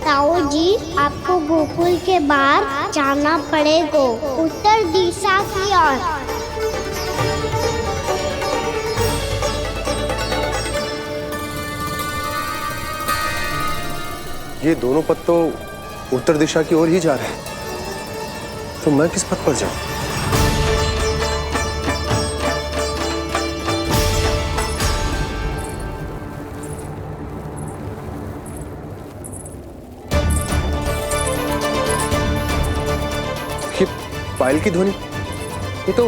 ताऊ जी, आपको गोकुल के बाहर जाना पड़ेगा, उत्तर दिशा की ओर। ये दोनों पथ तो उत्तर दिशा की ओर ही जा रहे हैं, तो मैं किस पथ पर जाऊं? पायल की ध्वनि, ये तो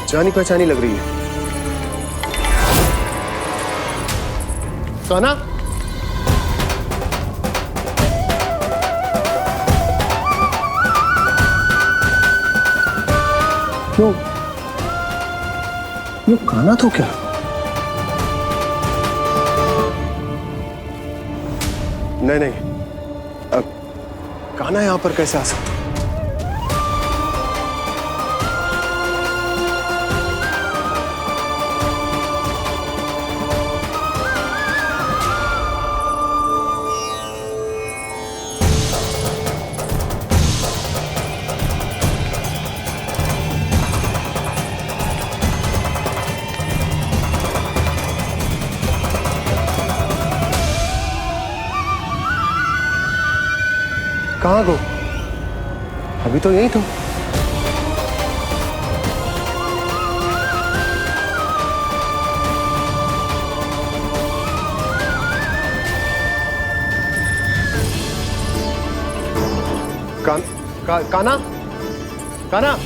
जानी पहचानी लग रही है। कान्हा, क्यों ये कान्हा तो क्या? नहीं नहीं, अब कान्हा यहां पर कैसे आ सकता? कहाँ गो? अभी तो यही तुम। कान्हा, कान्हा,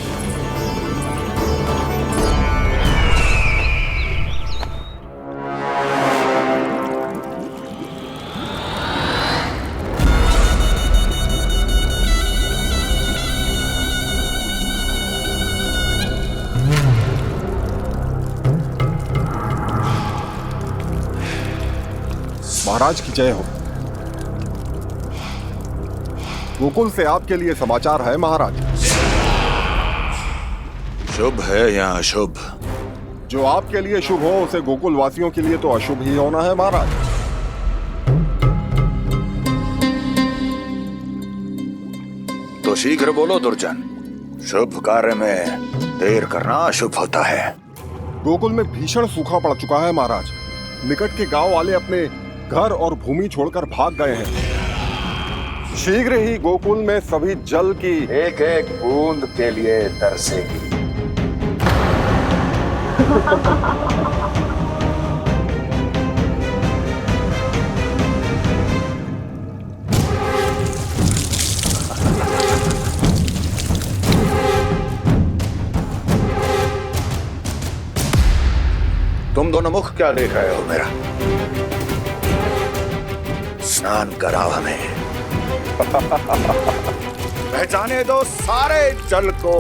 महाराज की जय हो। गोकुल से आपके लिए समाचार है महाराज। शुभ है या अशुभ? जो आपके लिए शुभ हो उसे गोकुल वासियों के लिए तो अशुभ ही होना है महाराज। तो शीघ्र बोलो दुर्जन, शुभ कार्य में देर करना अशुभ होता है। गोकुल में भीषण सूखा पड़ चुका है महाराज। निकट के गांव वाले अपने घर और भूमि छोड़कर भाग गए हैं। शीघ्र ही गोकुल में सभी जल की एक एक बूंद के लिए तरसेगी। तुम दोनों मुख क्या देख रहे हो मेरा? स्नान कराओ हमें। पहचाने दो सारे जल को।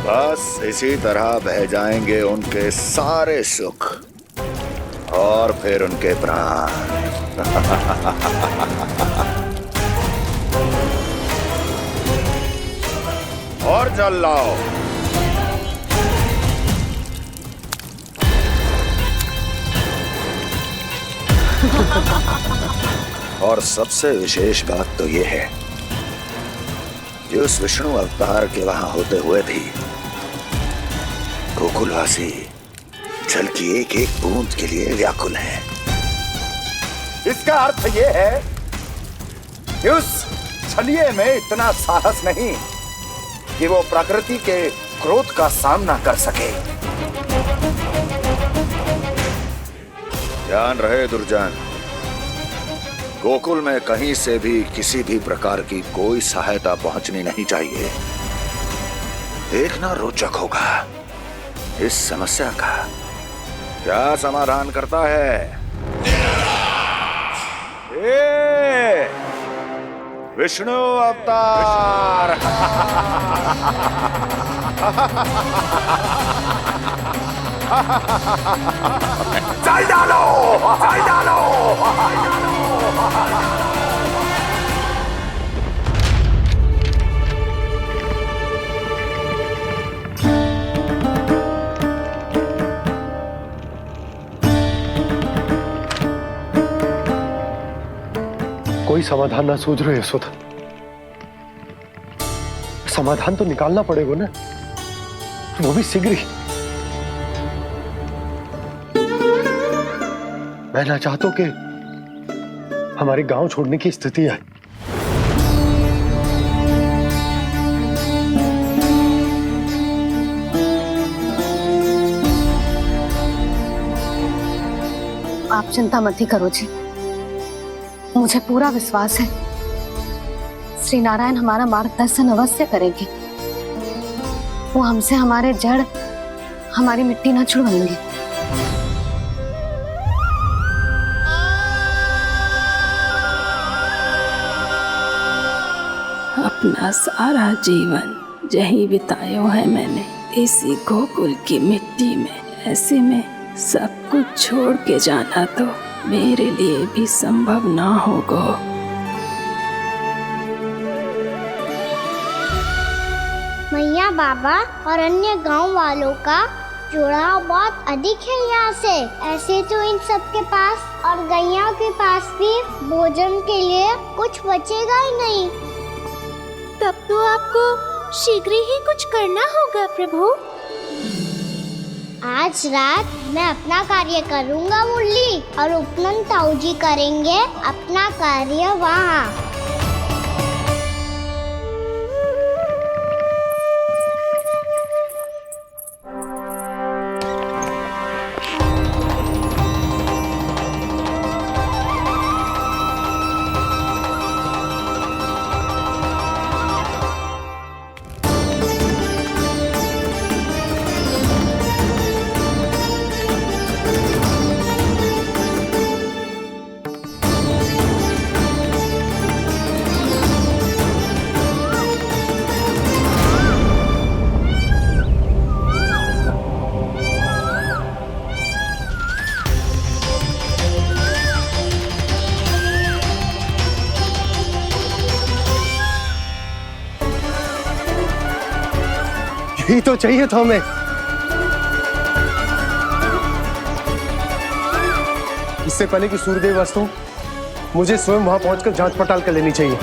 बस इसी तरह बह जाएंगे उनके सारे सुख और फिर उनके प्राण। और जल लाओ। और सबसे विशेष बात तो यह है कि उस विष्णु अवतार के वहां होते हुए भी गोकुलवासी जल की एक एक बूंद के लिए व्याकुल हैं। इसका अर्थ यह है कि उस छलिए में इतना साहस नहीं कि वो प्रकृति के क्रोध का सामना कर सके। ध्यान रहे दुर्जन, गोकुल में कहीं से भी किसी भी प्रकार की कोई सहायता पहुंचनी नहीं चाहिए। देखना रोचक होगा इस समस्या का क्या समाधान करता है। ए, विष्णु अवतार। चल डालो, चल डालो। कोई समाधान ना सूझ रहे यशोदा। समाधान तो निकालना पड़ेगा ना, वो भी शीघ्र ही। मैं ना चाहता कि हमारे गांव छोड़ने की स्थिति आए। आप चिंता मत ही करो जी, मुझे पूरा विश्वास है श्री नारायण हमारा मार्गदर्शन अवश्य करेंगे। वो हमसे हमारे जड़, हमारी मिट्टी ना छुड़वाएंगे। अपना सारा जीवन यही बिताया है मैंने, इसी गोकुल की मिट्टी में। ऐसे में सब कुछ छोड़ के जाना तो मेरे लिए भी संभव ना होगा। मैया बाबा और अन्य गांव वालों का जुड़ाव बहुत अधिक है यहाँ से। ऐसे तो इन सब के पास और गैया के पास भी भोजन के लिए कुछ बचेगा ही नहीं। तब तो आपको शीघ्र ही कुछ करना होगा प्रभु। आज रात मैं अपना कार्य करूँगा मुरली, और उपनंद ताऊ जी करेंगे अपना कार्य वहाँ। यही तो चाहिए था हमें। इससे पहले कि सूर्यदेव अस्तु, मुझे स्वयं वहां पहुंचकर जांच पड़ताल कर लेनी चाहिए।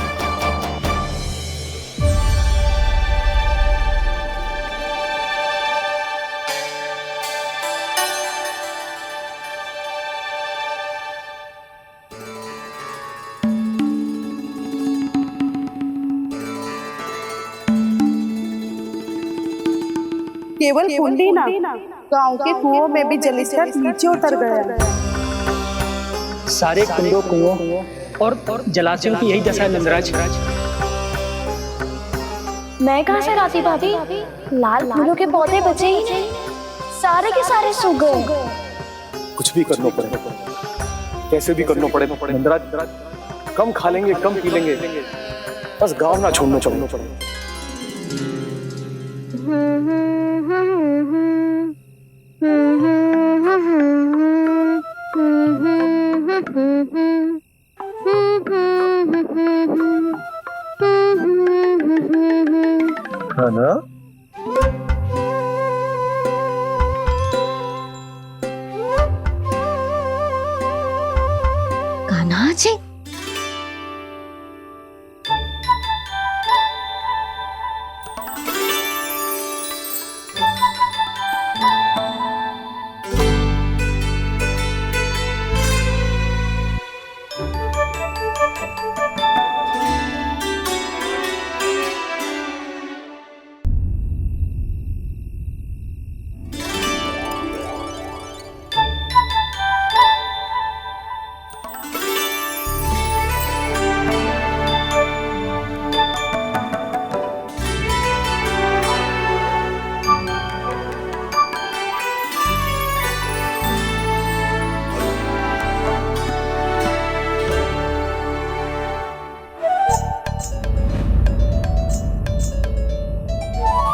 केवल कुंडी ना, गांव के कुओं में भी जलस्तर नीचे उतर गया है। सारे कुंडों, कुओं और जलाशयों की यही दशा है नंदराज। मैं कहाँ से लाती भाभी? लाल फूलों के पौधे बचे ही नहीं। सारे के सारे सो गए। कुछ भी करना पड़े, कैसे भी करना पड़े नंदराज, कम खा लेंगे, कम पी लेंगे, बस गांव ना छोड़ना चाहिए। है ना? कान्हा जी,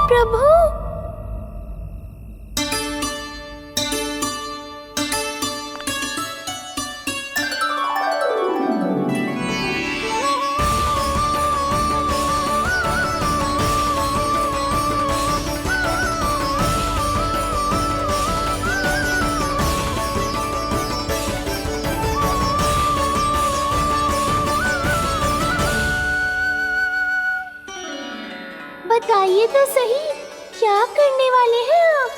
प्रभु, बताइए तो सही, क्या करने वाले हैं आप?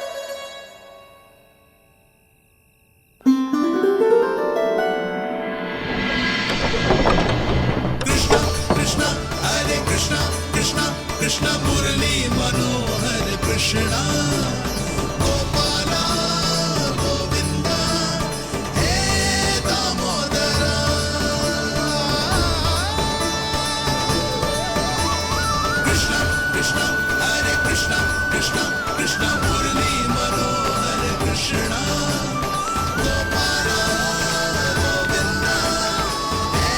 कृष्णा हरे कृष्णा कृष्णा कृष्णा मुरली मनोहर कृष्णा गोपाला गोविंदा हे दामोदरा कृष्णा कृष्णा हरे कृष्णा कृष्णा कृष्णा मुरली मनोहर कृष्णा गोपाला गोविंदा हे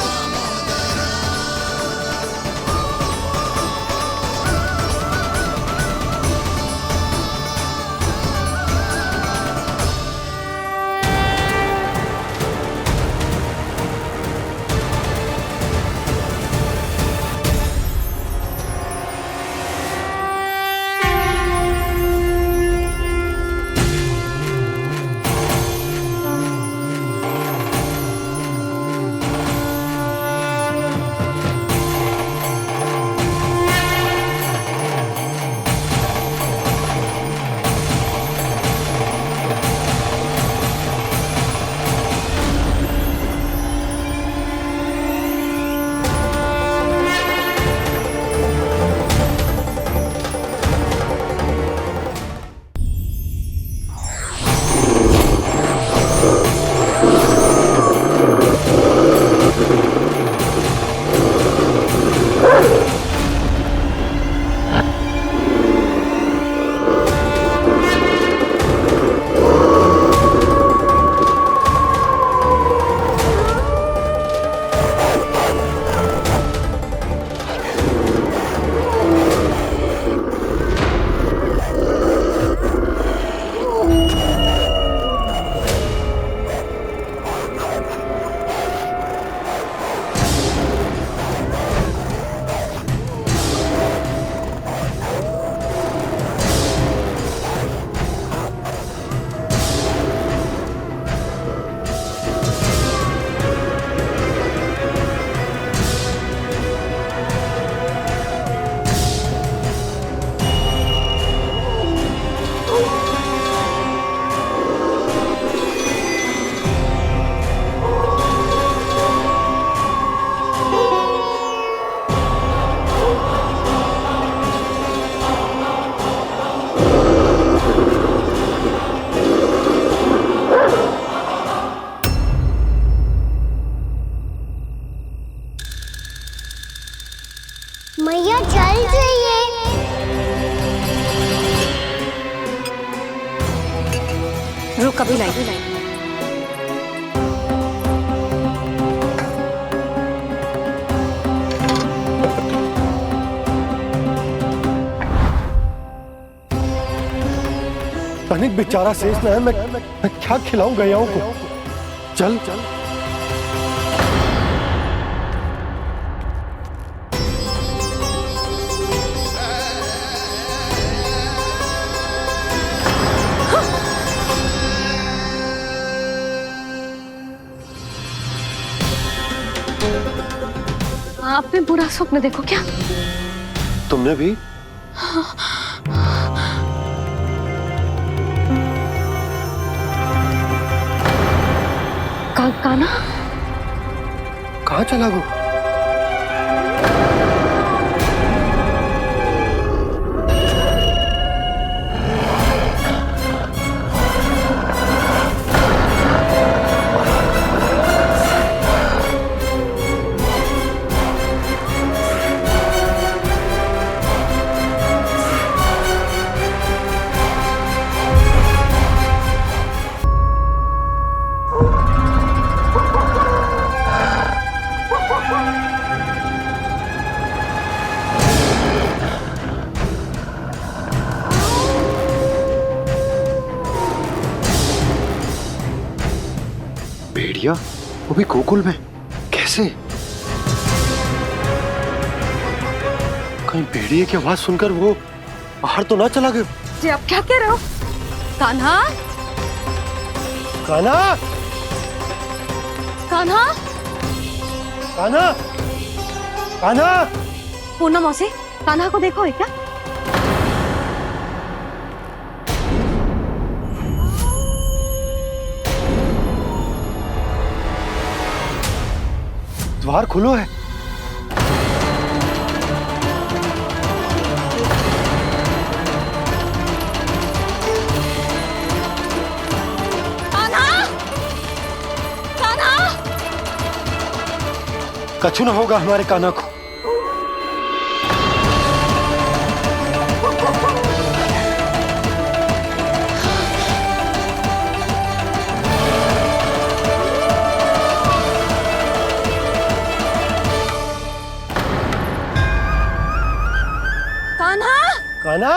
दामोदरा मैया जल जाइए। कभी लाई। तनिक बेचारा शेष न है, मैं क्या खिलाऊं गयाओं को। चल चल आपने बुरा स्वप्न देखो क्या? तुमने भी? कान्हा कहाँ चला वो? भेड़िया वो भी गोकुल में कैसे? कहीं भेड़िए की आवाज सुनकर वो बाहर तो ना चला गया? जी आप क्या कह रहे हो? कान्हा, कान्हा, कान्हा, कान्हा, कान्हा। पूनम मौसी, कान्हा को देखो है क्या? द्वार खुलो है। कान्हा, कान्हा, कछु न होगा हमारे कान्हा को। कान्हा, कान्हा,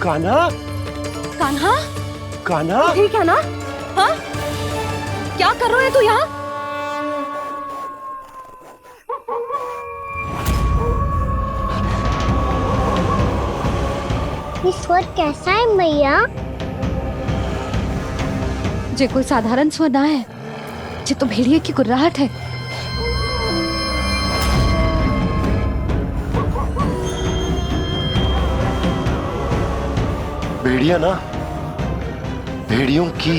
कान्हा, कान्हा, कान्हा, ठीक है ना? हाँ? क्या कर रहे हो तू यहाँ? ये स्वर कैसा है मैया? जे कोई साधारण स्वर ना है, जे तो भेड़िए की गुर्राहट है। भेड़िया ना, भेड़ियों की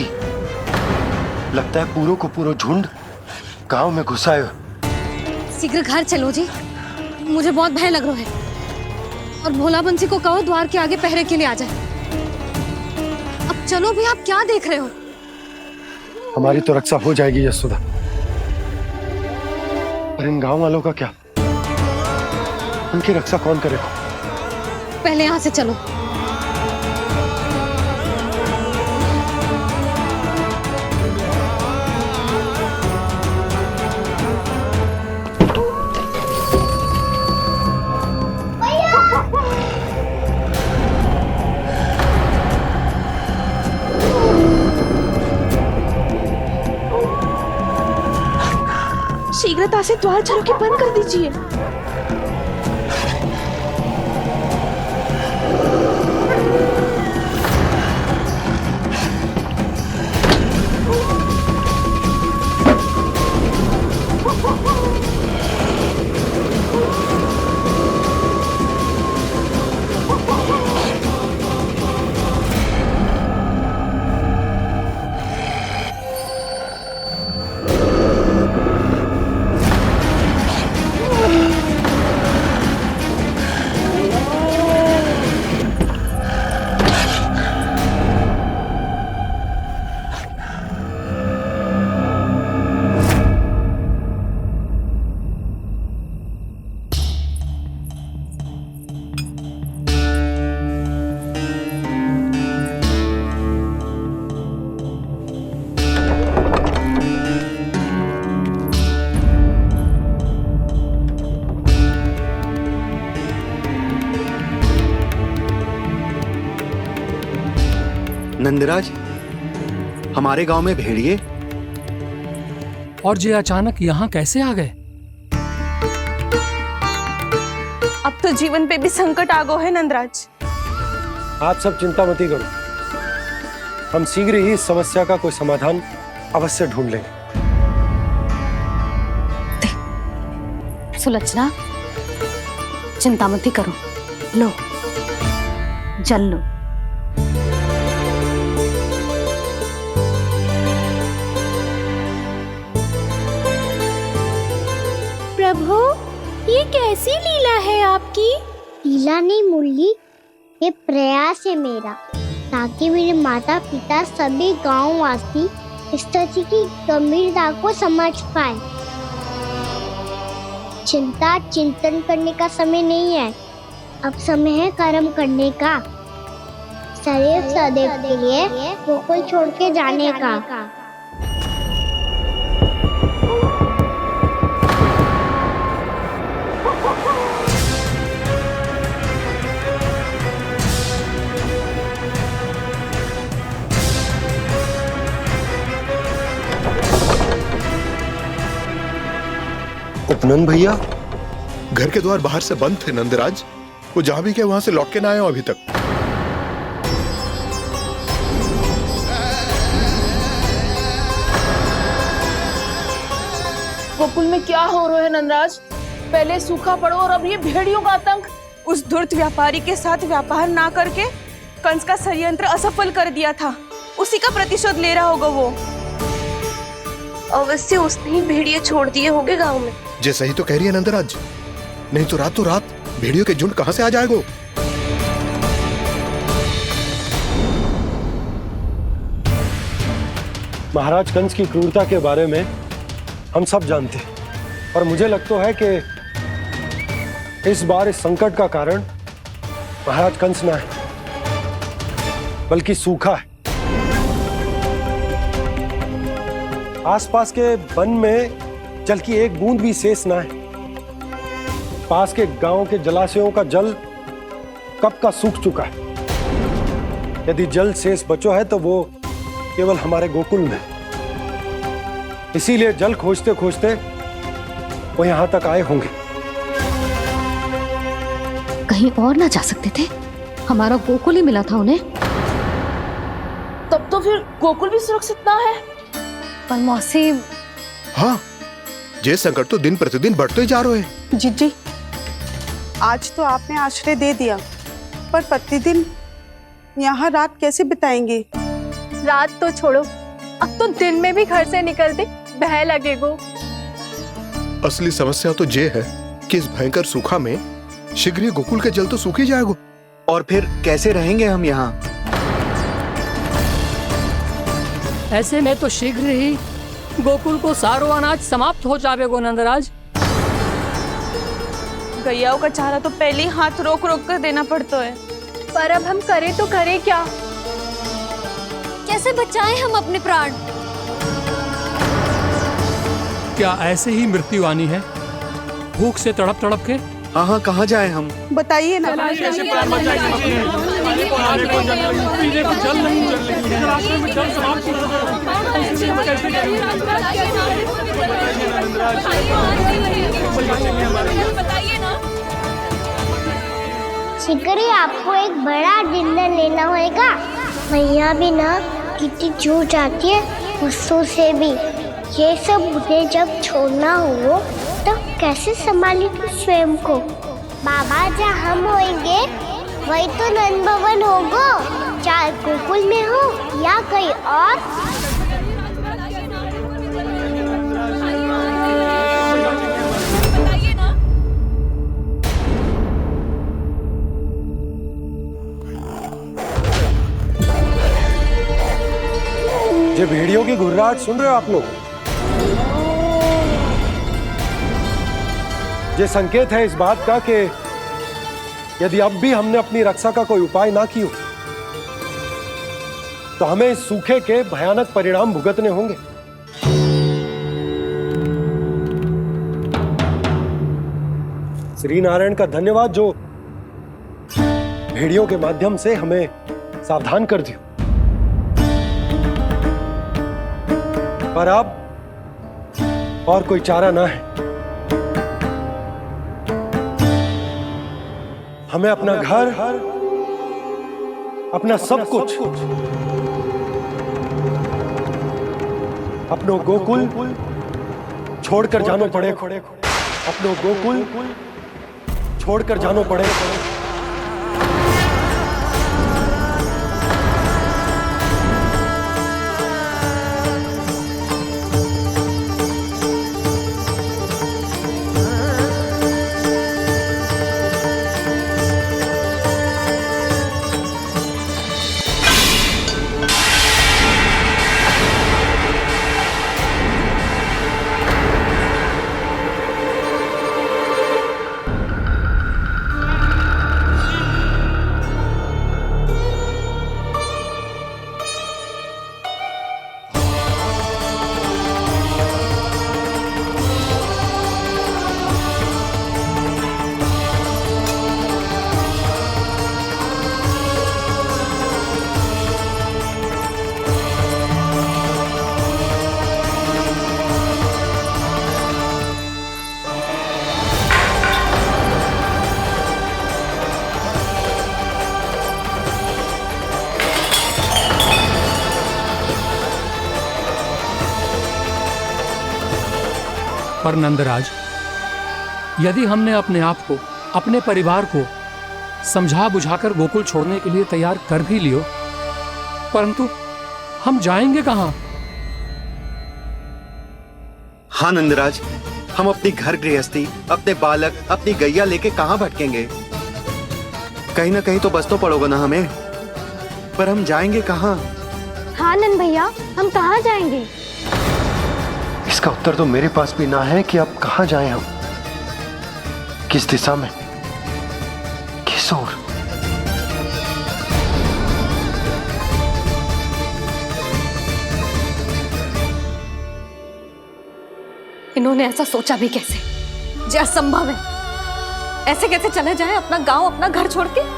लगता है पूरों को पूरा झुंड गांव में घुसा है। शीघ्र घर चलो जी, मुझे बहुत भय लग रहा है। और भोला बंसी को कहो द्वार के आगे पहरे के लिए आ जाए। अब चलो भी, आप क्या देख रहे हो? हमारी तो रक्षा हो जाएगी यशोदा, पर इन गांव वालों का क्या? उनकी रक्षा कौन करेगा? पहले यहाँ से चलो। शीघ्रता से द्वार चलो के बंद कर दीजिए। नंदराज, हमारे गांव में भेड़िए और ये अचानक यहाँ कैसे आ गए? अब तो जीवन पे भी संकट आ गो है नंदराज। आप सब चिंता मत करो, हम शीघ्र ही इस समस्या का कोई समाधान अवश्य ढूंढ लेंगे। सुलक्षणा, चिंता मत करो, लो जल लो। प्रभु, ये कैसी लीला है आपकी? लीला नहीं मुरली, ये प्रयास है मेरा, ताकि मेरे माता पिता सभी गांव वासी स्थिति की गंभीरता को समझ पाए। चिंता चिंतन करने का समय नहीं है, अब समय है कर्म करने का, सदैव सदैव के लिए गोकुल छोड़ के जाने का। उपनंद भैया, घर के द्वार बाहर से बंद थे नंदराज, वो जहां भी गए वहां से लौट के ना आए हो अभी तक। गोकुल में क्या हो रहा है नंदराज? पहले सूखा पड़ो और अब ये भेड़ियों का आतंक। उस धूर्त व्यापारी के साथ व्यापार ना करके कंस का षड्यंत्र असफल कर दिया था, उसी का प्रतिशोध ले रहा होगा वो। अवश्य उसने ही भेड़िए छोड़ दिए होंगे गांव में। जैसा ही तो कह रही है नंदराज, नहीं तो रात भेड़ियों के झुंड कहां से आ जाएगो? महाराज कंस की क्रूरता के बारे में हम सब जानते हैं, और मुझे लगता है कि इस बार इस संकट का कारण महाराज कंस ना है, बल्कि सूखा है। आसपास के वन में जल की एक बूंद भी शेष ना है। पास के गांव के जलाशयों का जल कब का सूख चुका है। यदि जल शेष बचो है तो वो केवल हमारे गोकुल में। इसीलिए जल खोजते खोजते वो यहां तक आए होंगे। कहीं और ना जा सकते थे? हमारा गोकुल ही मिला था उन्हें। तब तो फिर गोकुल भी सुरक्षित ना है। पर मौसी, हाँ, ये संकट तो दिन प्रतिदिन बढ़ते ही जा रहे हैं। जीजी, आज तो आपने आश्रय दे दिया, पर प्रतिदिन यहाँ रात कैसे बिताएंगे? रात तो छोड़ो, अब तो दिन में भी घर से निकलते भय लगेगो। असली समस्या तो ये है कि इस भयंकर सूखा में शीघ्र ही गोकुल के जल तो सूख ही जाएगा। और फिर कैसे रहेंगे हम यहाँ? ऐसे में तो शीघ्र ही गोकुल को सारो अनाज समाप्त हो जाएगो नंदराज। गैयाओं का चारा तो पहले ही हाथ रोक रोक कर देना पड़ता है। पर अब हम करें तो करें क्या? कैसे बचाएं हम अपने प्राण? क्या ऐसे ही मृत्यु आनी है, भूख से तड़प तड़प के? हाँ, कहाँ जाएं हम? बताइए ना। कैसे प्राण बचाएं हम अपने? खाने को जल नहीं, पीने को जल नहीं, जलाशय में जल समाप्त हो शीघ्र ही आपको एक बड़ा डिनर लेना होगा। मैया भी ना कितनी जूझ जाती है गुस्सों से भी। ये सब उन्हें जब छोड़ना हो तो कैसे संभालेगी स्वयं को? बाबा जहाँ हम होंगे वही तो नंद भवन होगा, चाहे गोकुल में हो या कहीं और। ये भेड़ियों की घुर्राहट सुन रहे हो आप लोग? ये संकेत है इस बात का कि यदि अब भी हमने अपनी रक्षा का कोई उपाय ना किया तो हमें इस सूखे के भयानक परिणाम भुगतने होंगे। श्री नारायण का धन्यवाद जो भेड़ियों के माध्यम से हमें सावधान कर दिया। पर अब और कोई चारा ना है। हमें अपना घर, अपना सब कुछ, अपनों गोकुल छोड़कर जानो पड़े। अपनों गोकुल छोड़कर जानो पड़े। पर नंदराज, यदि हमने अपने आप को, अपने परिवार को समझा बुझाकर गोकुल छोड़ने के लिए तैयार कर भी लियो, परंतु हम जाएंगे कहां? हाँ नंदराज, हम अपनी घर गृहस्थी, अपने बालक, अपनी गैया लेके कहां भटकेंगे? कहीं ना कहीं तो बस तो पड़ोगे ना हमें, पर हम जाएंगे कहां? हाँ नंद भैया, हम कहाँ जाएंगे? इसका उत्तर तो मेरे पास भी ना है कि अब कहां जाएं हम, किस दिशा में, किस ओर। इन्होंने ऐसा सोचा भी कैसे? जो असंभव है। ऐसे कैसे चले जाएं अपना गांव, अपना घर छोड़ के?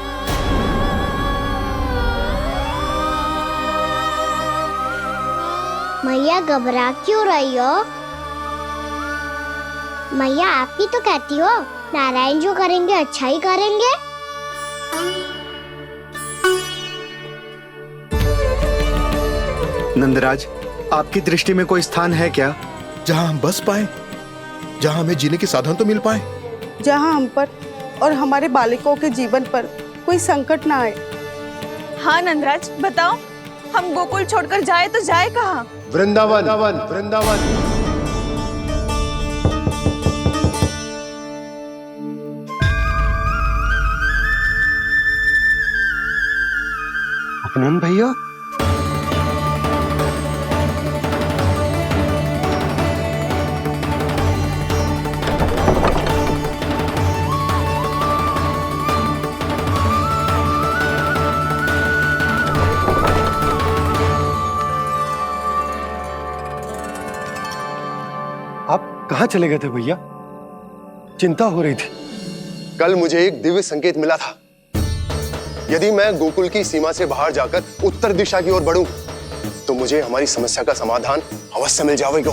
मैया घबरा क्यों रही हो? मैया आप ही तो कहती हो नारायण जो करेंगे अच्छा ही करेंगे। नंदराज, आपकी दृष्टि में कोई स्थान है क्या जहां हम बस पाए, जहां हमें जीने के साधन तो मिल पाए, जहाँ हम पर और हमारे बालकों के जीवन पर कोई संकट ना आए? हाँ नंदराज, बताओ हम गोकुल छोड़कर जाए तो जाए कहाँ? वृंदावन, वृंदावन। अपनन भैया, कहां चले गए थे भैया? चिंता हो रही थी। कल मुझे एक दिव्य संकेत मिला था। यदि मैं गोकुल की सीमा से बाहर जाकर उत्तर दिशा की ओर बढ़ूं, तो मुझे हमारी समस्या का समाधान अवश्य मिल जाएगा।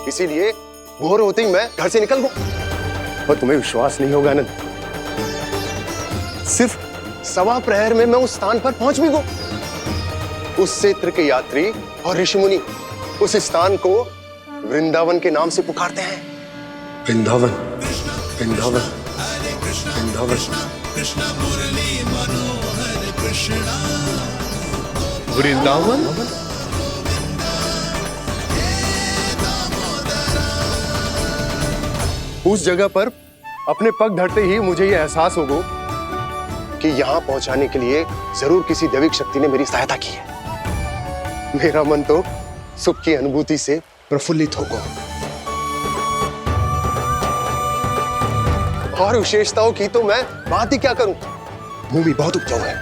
इसीलिए भोर होते ही मैं घर से निकल गया। और तुम्हें विश्वास नहीं होगा आनंद, सिर्फ सवा प्रहर में मैं उस स्थान पर पहुंच भी गया। उस क्षेत्र के यात्री और ऋषि मुनि उस स्थान को वृंदावन के नाम से पुकारते हैं। वृंदावन, वृंदावन, वृंदावन। वृंदावन? उस जगह पर अपने पग धरते ही मुझे यह एहसास होगा कि यहां पहुंचाने के लिए जरूर किसी दैविक शक्ति ने मेरी सहायता की है। मेरा मन तो सुख की अनुभूति से प्रफुल्लित होगा। और विशेषताओं की तो मैं बात ही क्या करूं। भूमि बहुत उपजाऊ है,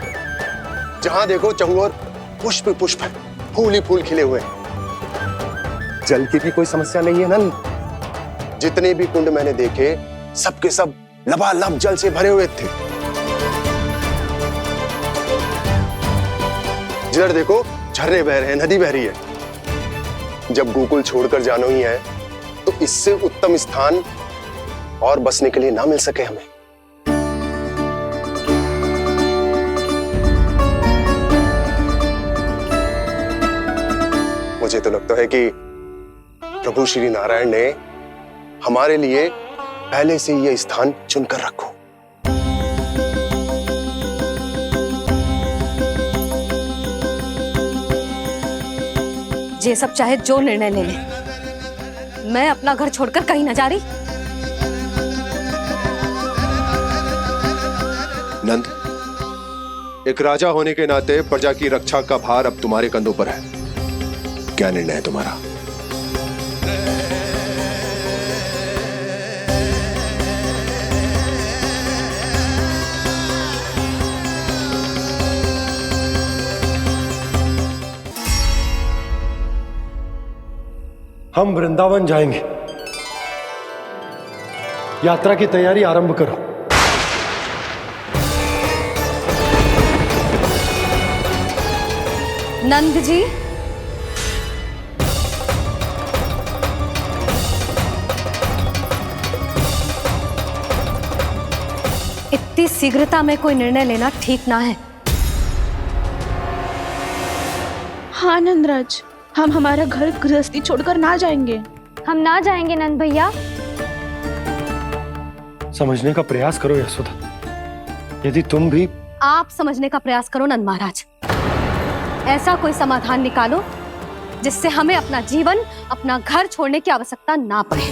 जहां देखो चहुओर पुष्प पुष्प है, फूल ही फूल खिले हुए हैं। जल की भी कोई समस्या नहीं है नंद। जितने भी कुंड मैंने देखे सबके सब लबालब जल से भरे हुए थे। जिधर देखो झरने बह रहे हैं, नदी बह रही है। जब गोकुल छोड़कर जाना ही है तो इससे उत्तम स्थान और बसने के लिए ना मिल सके हमें। मुझे तो लगता है कि प्रभु श्री नारायण ने हमारे लिए पहले से यह स्थान चुनकर रखो। ये सब चाहे जो निर्णय ले ले, मैं अपना घर छोड़कर कहीं न जा रही। नंद, एक राजा होने के नाते प्रजा की रक्षा का भार अब तुम्हारे कंधों पर है। क्या निर्णय है तुम्हारा? हम वृंदावन जाएंगे। यात्रा की तैयारी आरंभ करो। नंद जी, इतनी शीघ्रता में कोई निर्णय लेना ठीक ना है। हाँ नंदराज, हम हमारा घर गृहस्थी छोड़कर ना जाएंगे। हम ना जाएंगे नंद भैया। समझने का प्रयास करो यशोदा। यदि तुम भी आप समझने का प्रयास करो नंद महाराज। ऐसा कोई समाधान निकालो जिससे हमें अपना जीवन, अपना घर छोड़ने की आवश्यकता ना पड़े।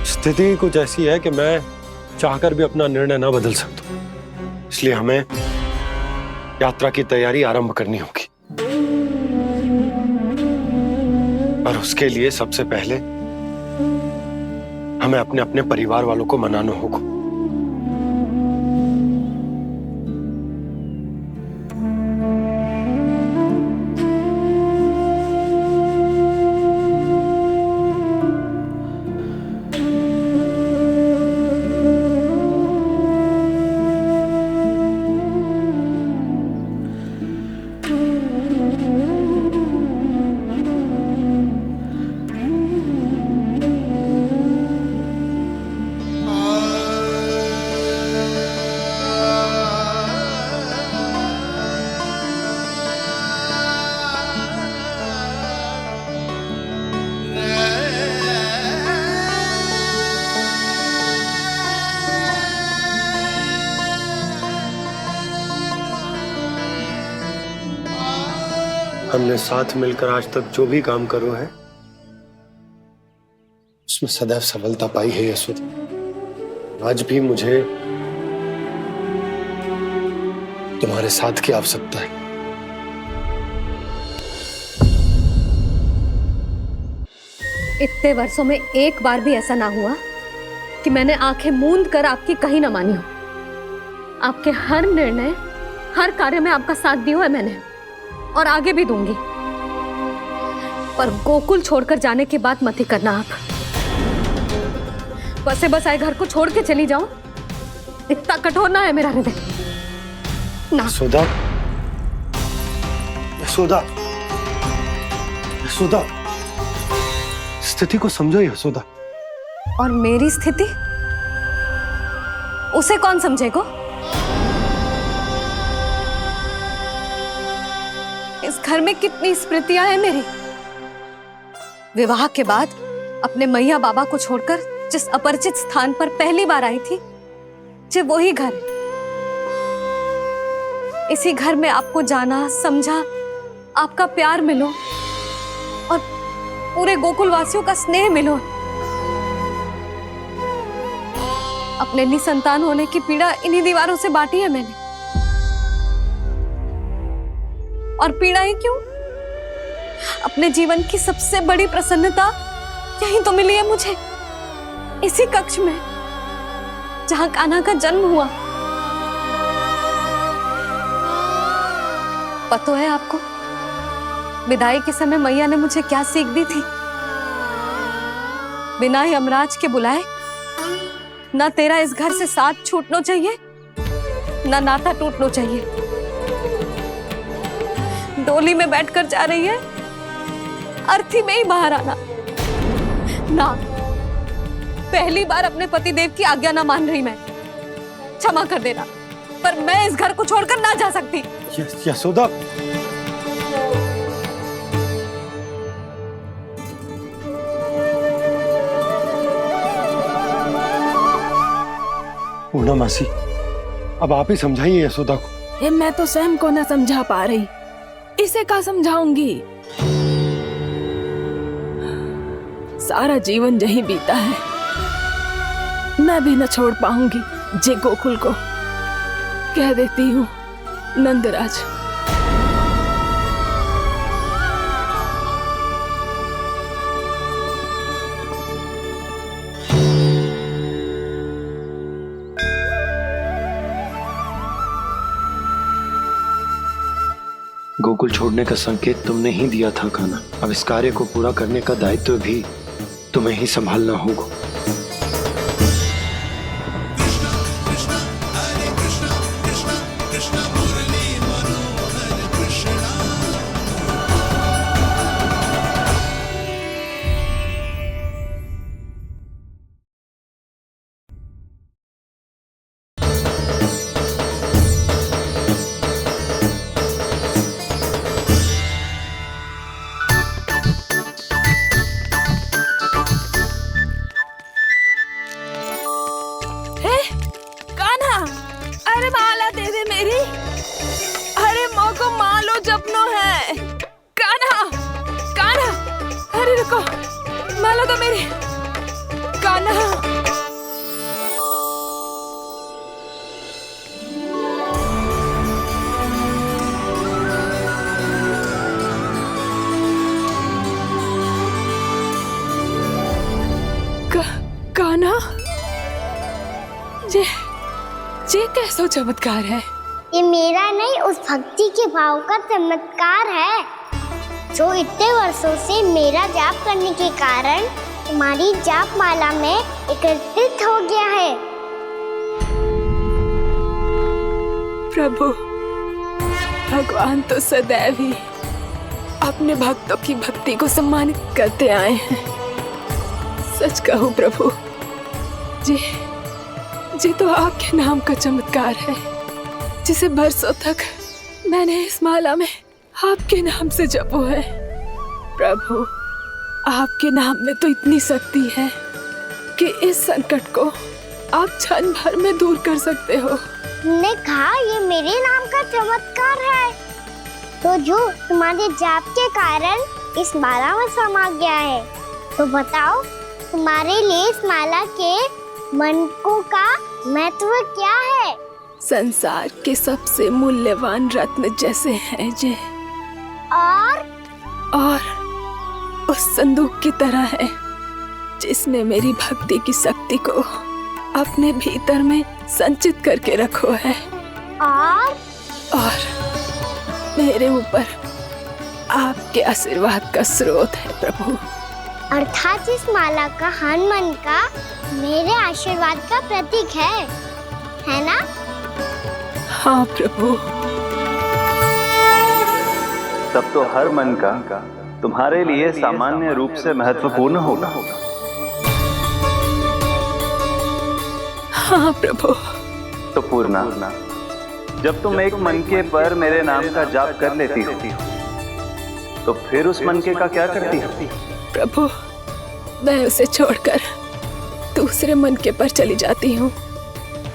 स्थिति कुछ ऐसी है कि मैं चाहकर भी अपना निर्णय ना बदल सकता, इसलिए हमें यात्रा की तैयारी आरंभ करनी होगी। और उसके लिए सबसे पहले हमें अपने अपने परिवार वालों को मनाना होगा। हमने साथ मिलकर आज तक जो भी काम करो है उसमें सदैव सफलता पाई है यशोदा। आज भी मुझे तुम्हारे साथ की आवश्यकता है। इतने वर्षों में एक बार भी ऐसा ना हुआ कि मैंने आंखें मूंद कर आपकी कहीं ना मानी हो। आपके हर निर्णय, हर कार्य में आपका साथ दिया है मैंने, और आगे भी दूंगी। पर गोकुल छोड़कर जाने की बात मत ही करना आप। बसे बसाए घर को छोड़ के चली जाओ, इतना कठोर ना है मेरा हृदय ना। यशोदा, यशोदा, यशोदा, स्थिति को समझो यशोदा। और मेरी स्थिति उसे कौन समझेगा? इस घर में कितनी स्मृतियां हैं मेरी। विवाह के बाद अपने मैया बाबा को छोड़कर जिस अपरिचित स्थान पर पहली बार आई थी, जो वही घर है। इसी घर में आपको जाना, समझा, आपका प्यार मिलो और पूरे गोकुल वासियों का स्नेह मिलो। अपने निसंतान होने की पीड़ा इन्हीं दीवारों से बांटी है मैंने। और पीड़ा ही क्यों? अपने जीवन की सबसे बड़ी प्रसन्नता यही तो मिली है मुझे, इसी कक्ष में जहां कान्हा का जन्म हुआ। पता है आपको विदाई के समय मैया ने मुझे क्या सीख दी थी? बिना यमराज के बुलाए ना तेरा इस घर से साथ छूटना चाहिए, ना नाता टूटना चाहिए। डोली में बैठकर जा रही है, अर्थी में ही बाहर आना ना। पहली बार अपने पति देव की आज्ञा ना मान रही मैं, क्षमा कर देना, पर मैं इस घर को छोड़कर ना जा सकती। यशोदा, पूना मासी, अब आप ही समझाइए यशोदा को। ये मैं तो स्वयं को न समझा पा रही, इसे क्या समझाऊंगी? सारा जीवन यही बीता है, मैं भी न छोड़ पाऊंगी। जे गोकुल को कह देती हूँ नंदराज। गोकुल छोड़ने का संकेत तुमने ही दिया था कान्हा। अब इस कार्य को पूरा करने का दायित्व भी तुम्हें ही संभालना होगा। ये कैसा चमत्कार है? ये मेरा नहीं, उस भक्ति के भाव का चमत्कार है जो इतने वर्षों से मेरा जाप करने के कारण तुम्हारी जाप माला में एकत्रित हो गया है। प्रभु, भगवान तो सदैव ही अपने भक्तों की भक्ति को सम्मानित करते आए हैं। सच कहूँ प्रभु, जी तो आपके नाम का चमत्कार है, जिसे बरसों तक मैंने इस माला में आपके नाम से जपो है। प्रभु, आपके नाम में तो इतनी शक्ति है कि इस संकट को आप क्षण भर में दूर कर सकते हो। तुमने कहा ये मेरे नाम का चमत्कार है, तो जो तुम्हारे जाप के कारण इस माला में समा गया है, तो बताओ तुम्हारे लिए इस माला के मनकों का महत्व क्या है? संसार के सबसे मूल्यवान रत्न जैसे हैं जे, और उस संदूक की तरह है जिसने मेरी भक्ति की शक्ति को अपने भीतर में संचित करके रखो है, और मेरे ऊपर आपके आशीर्वाद का स्रोत है प्रभु। अर्थात इस माला का हनुमान का मेरे आशीर्वाद का प्रतीक है ना? हाँ प्रभु। तब तो हर मन का तुम्हारे लिए सामान्य रूप से महत्वपूर्ण होगा। हाँ प्रभु। तो पूर्णा, जब तुम एक मनके पर मेरे नाम का जाप कर लेती हो, तो फिर उस मनके का क्या करती हो? प्रभु, मैं उसे छोड़कर दूसरे मनके पर चली जाती हूँ।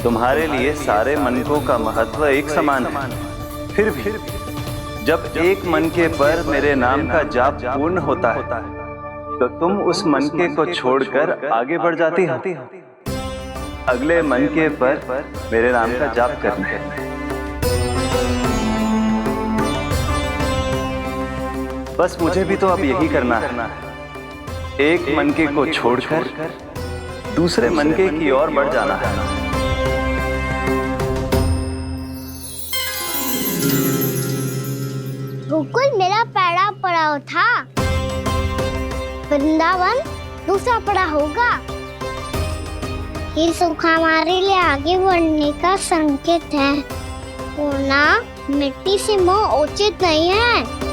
तुम्हारे लिए सारे मनकों का महत्व एक समान है, फिर भी जब एक मनके पर मेरे नाम का जाप पूर्ण होता है, तो तुम उस मनके को छोड़कर आगे बढ़ जाती हो अगले मनके पर मेरे नाम का जाप करने। बस मुझे भी तो अब यही करना है, एक मनके को छोड़कर दूसरे मनके की ओर बढ़ जाना है। पड़ाव था, वृंदावन दूसरा पड़ा होगा। ये सुख हमारे लिए आगे बढ़ने का संकेत है। होना मिट्टी से मोह उचित नहीं है।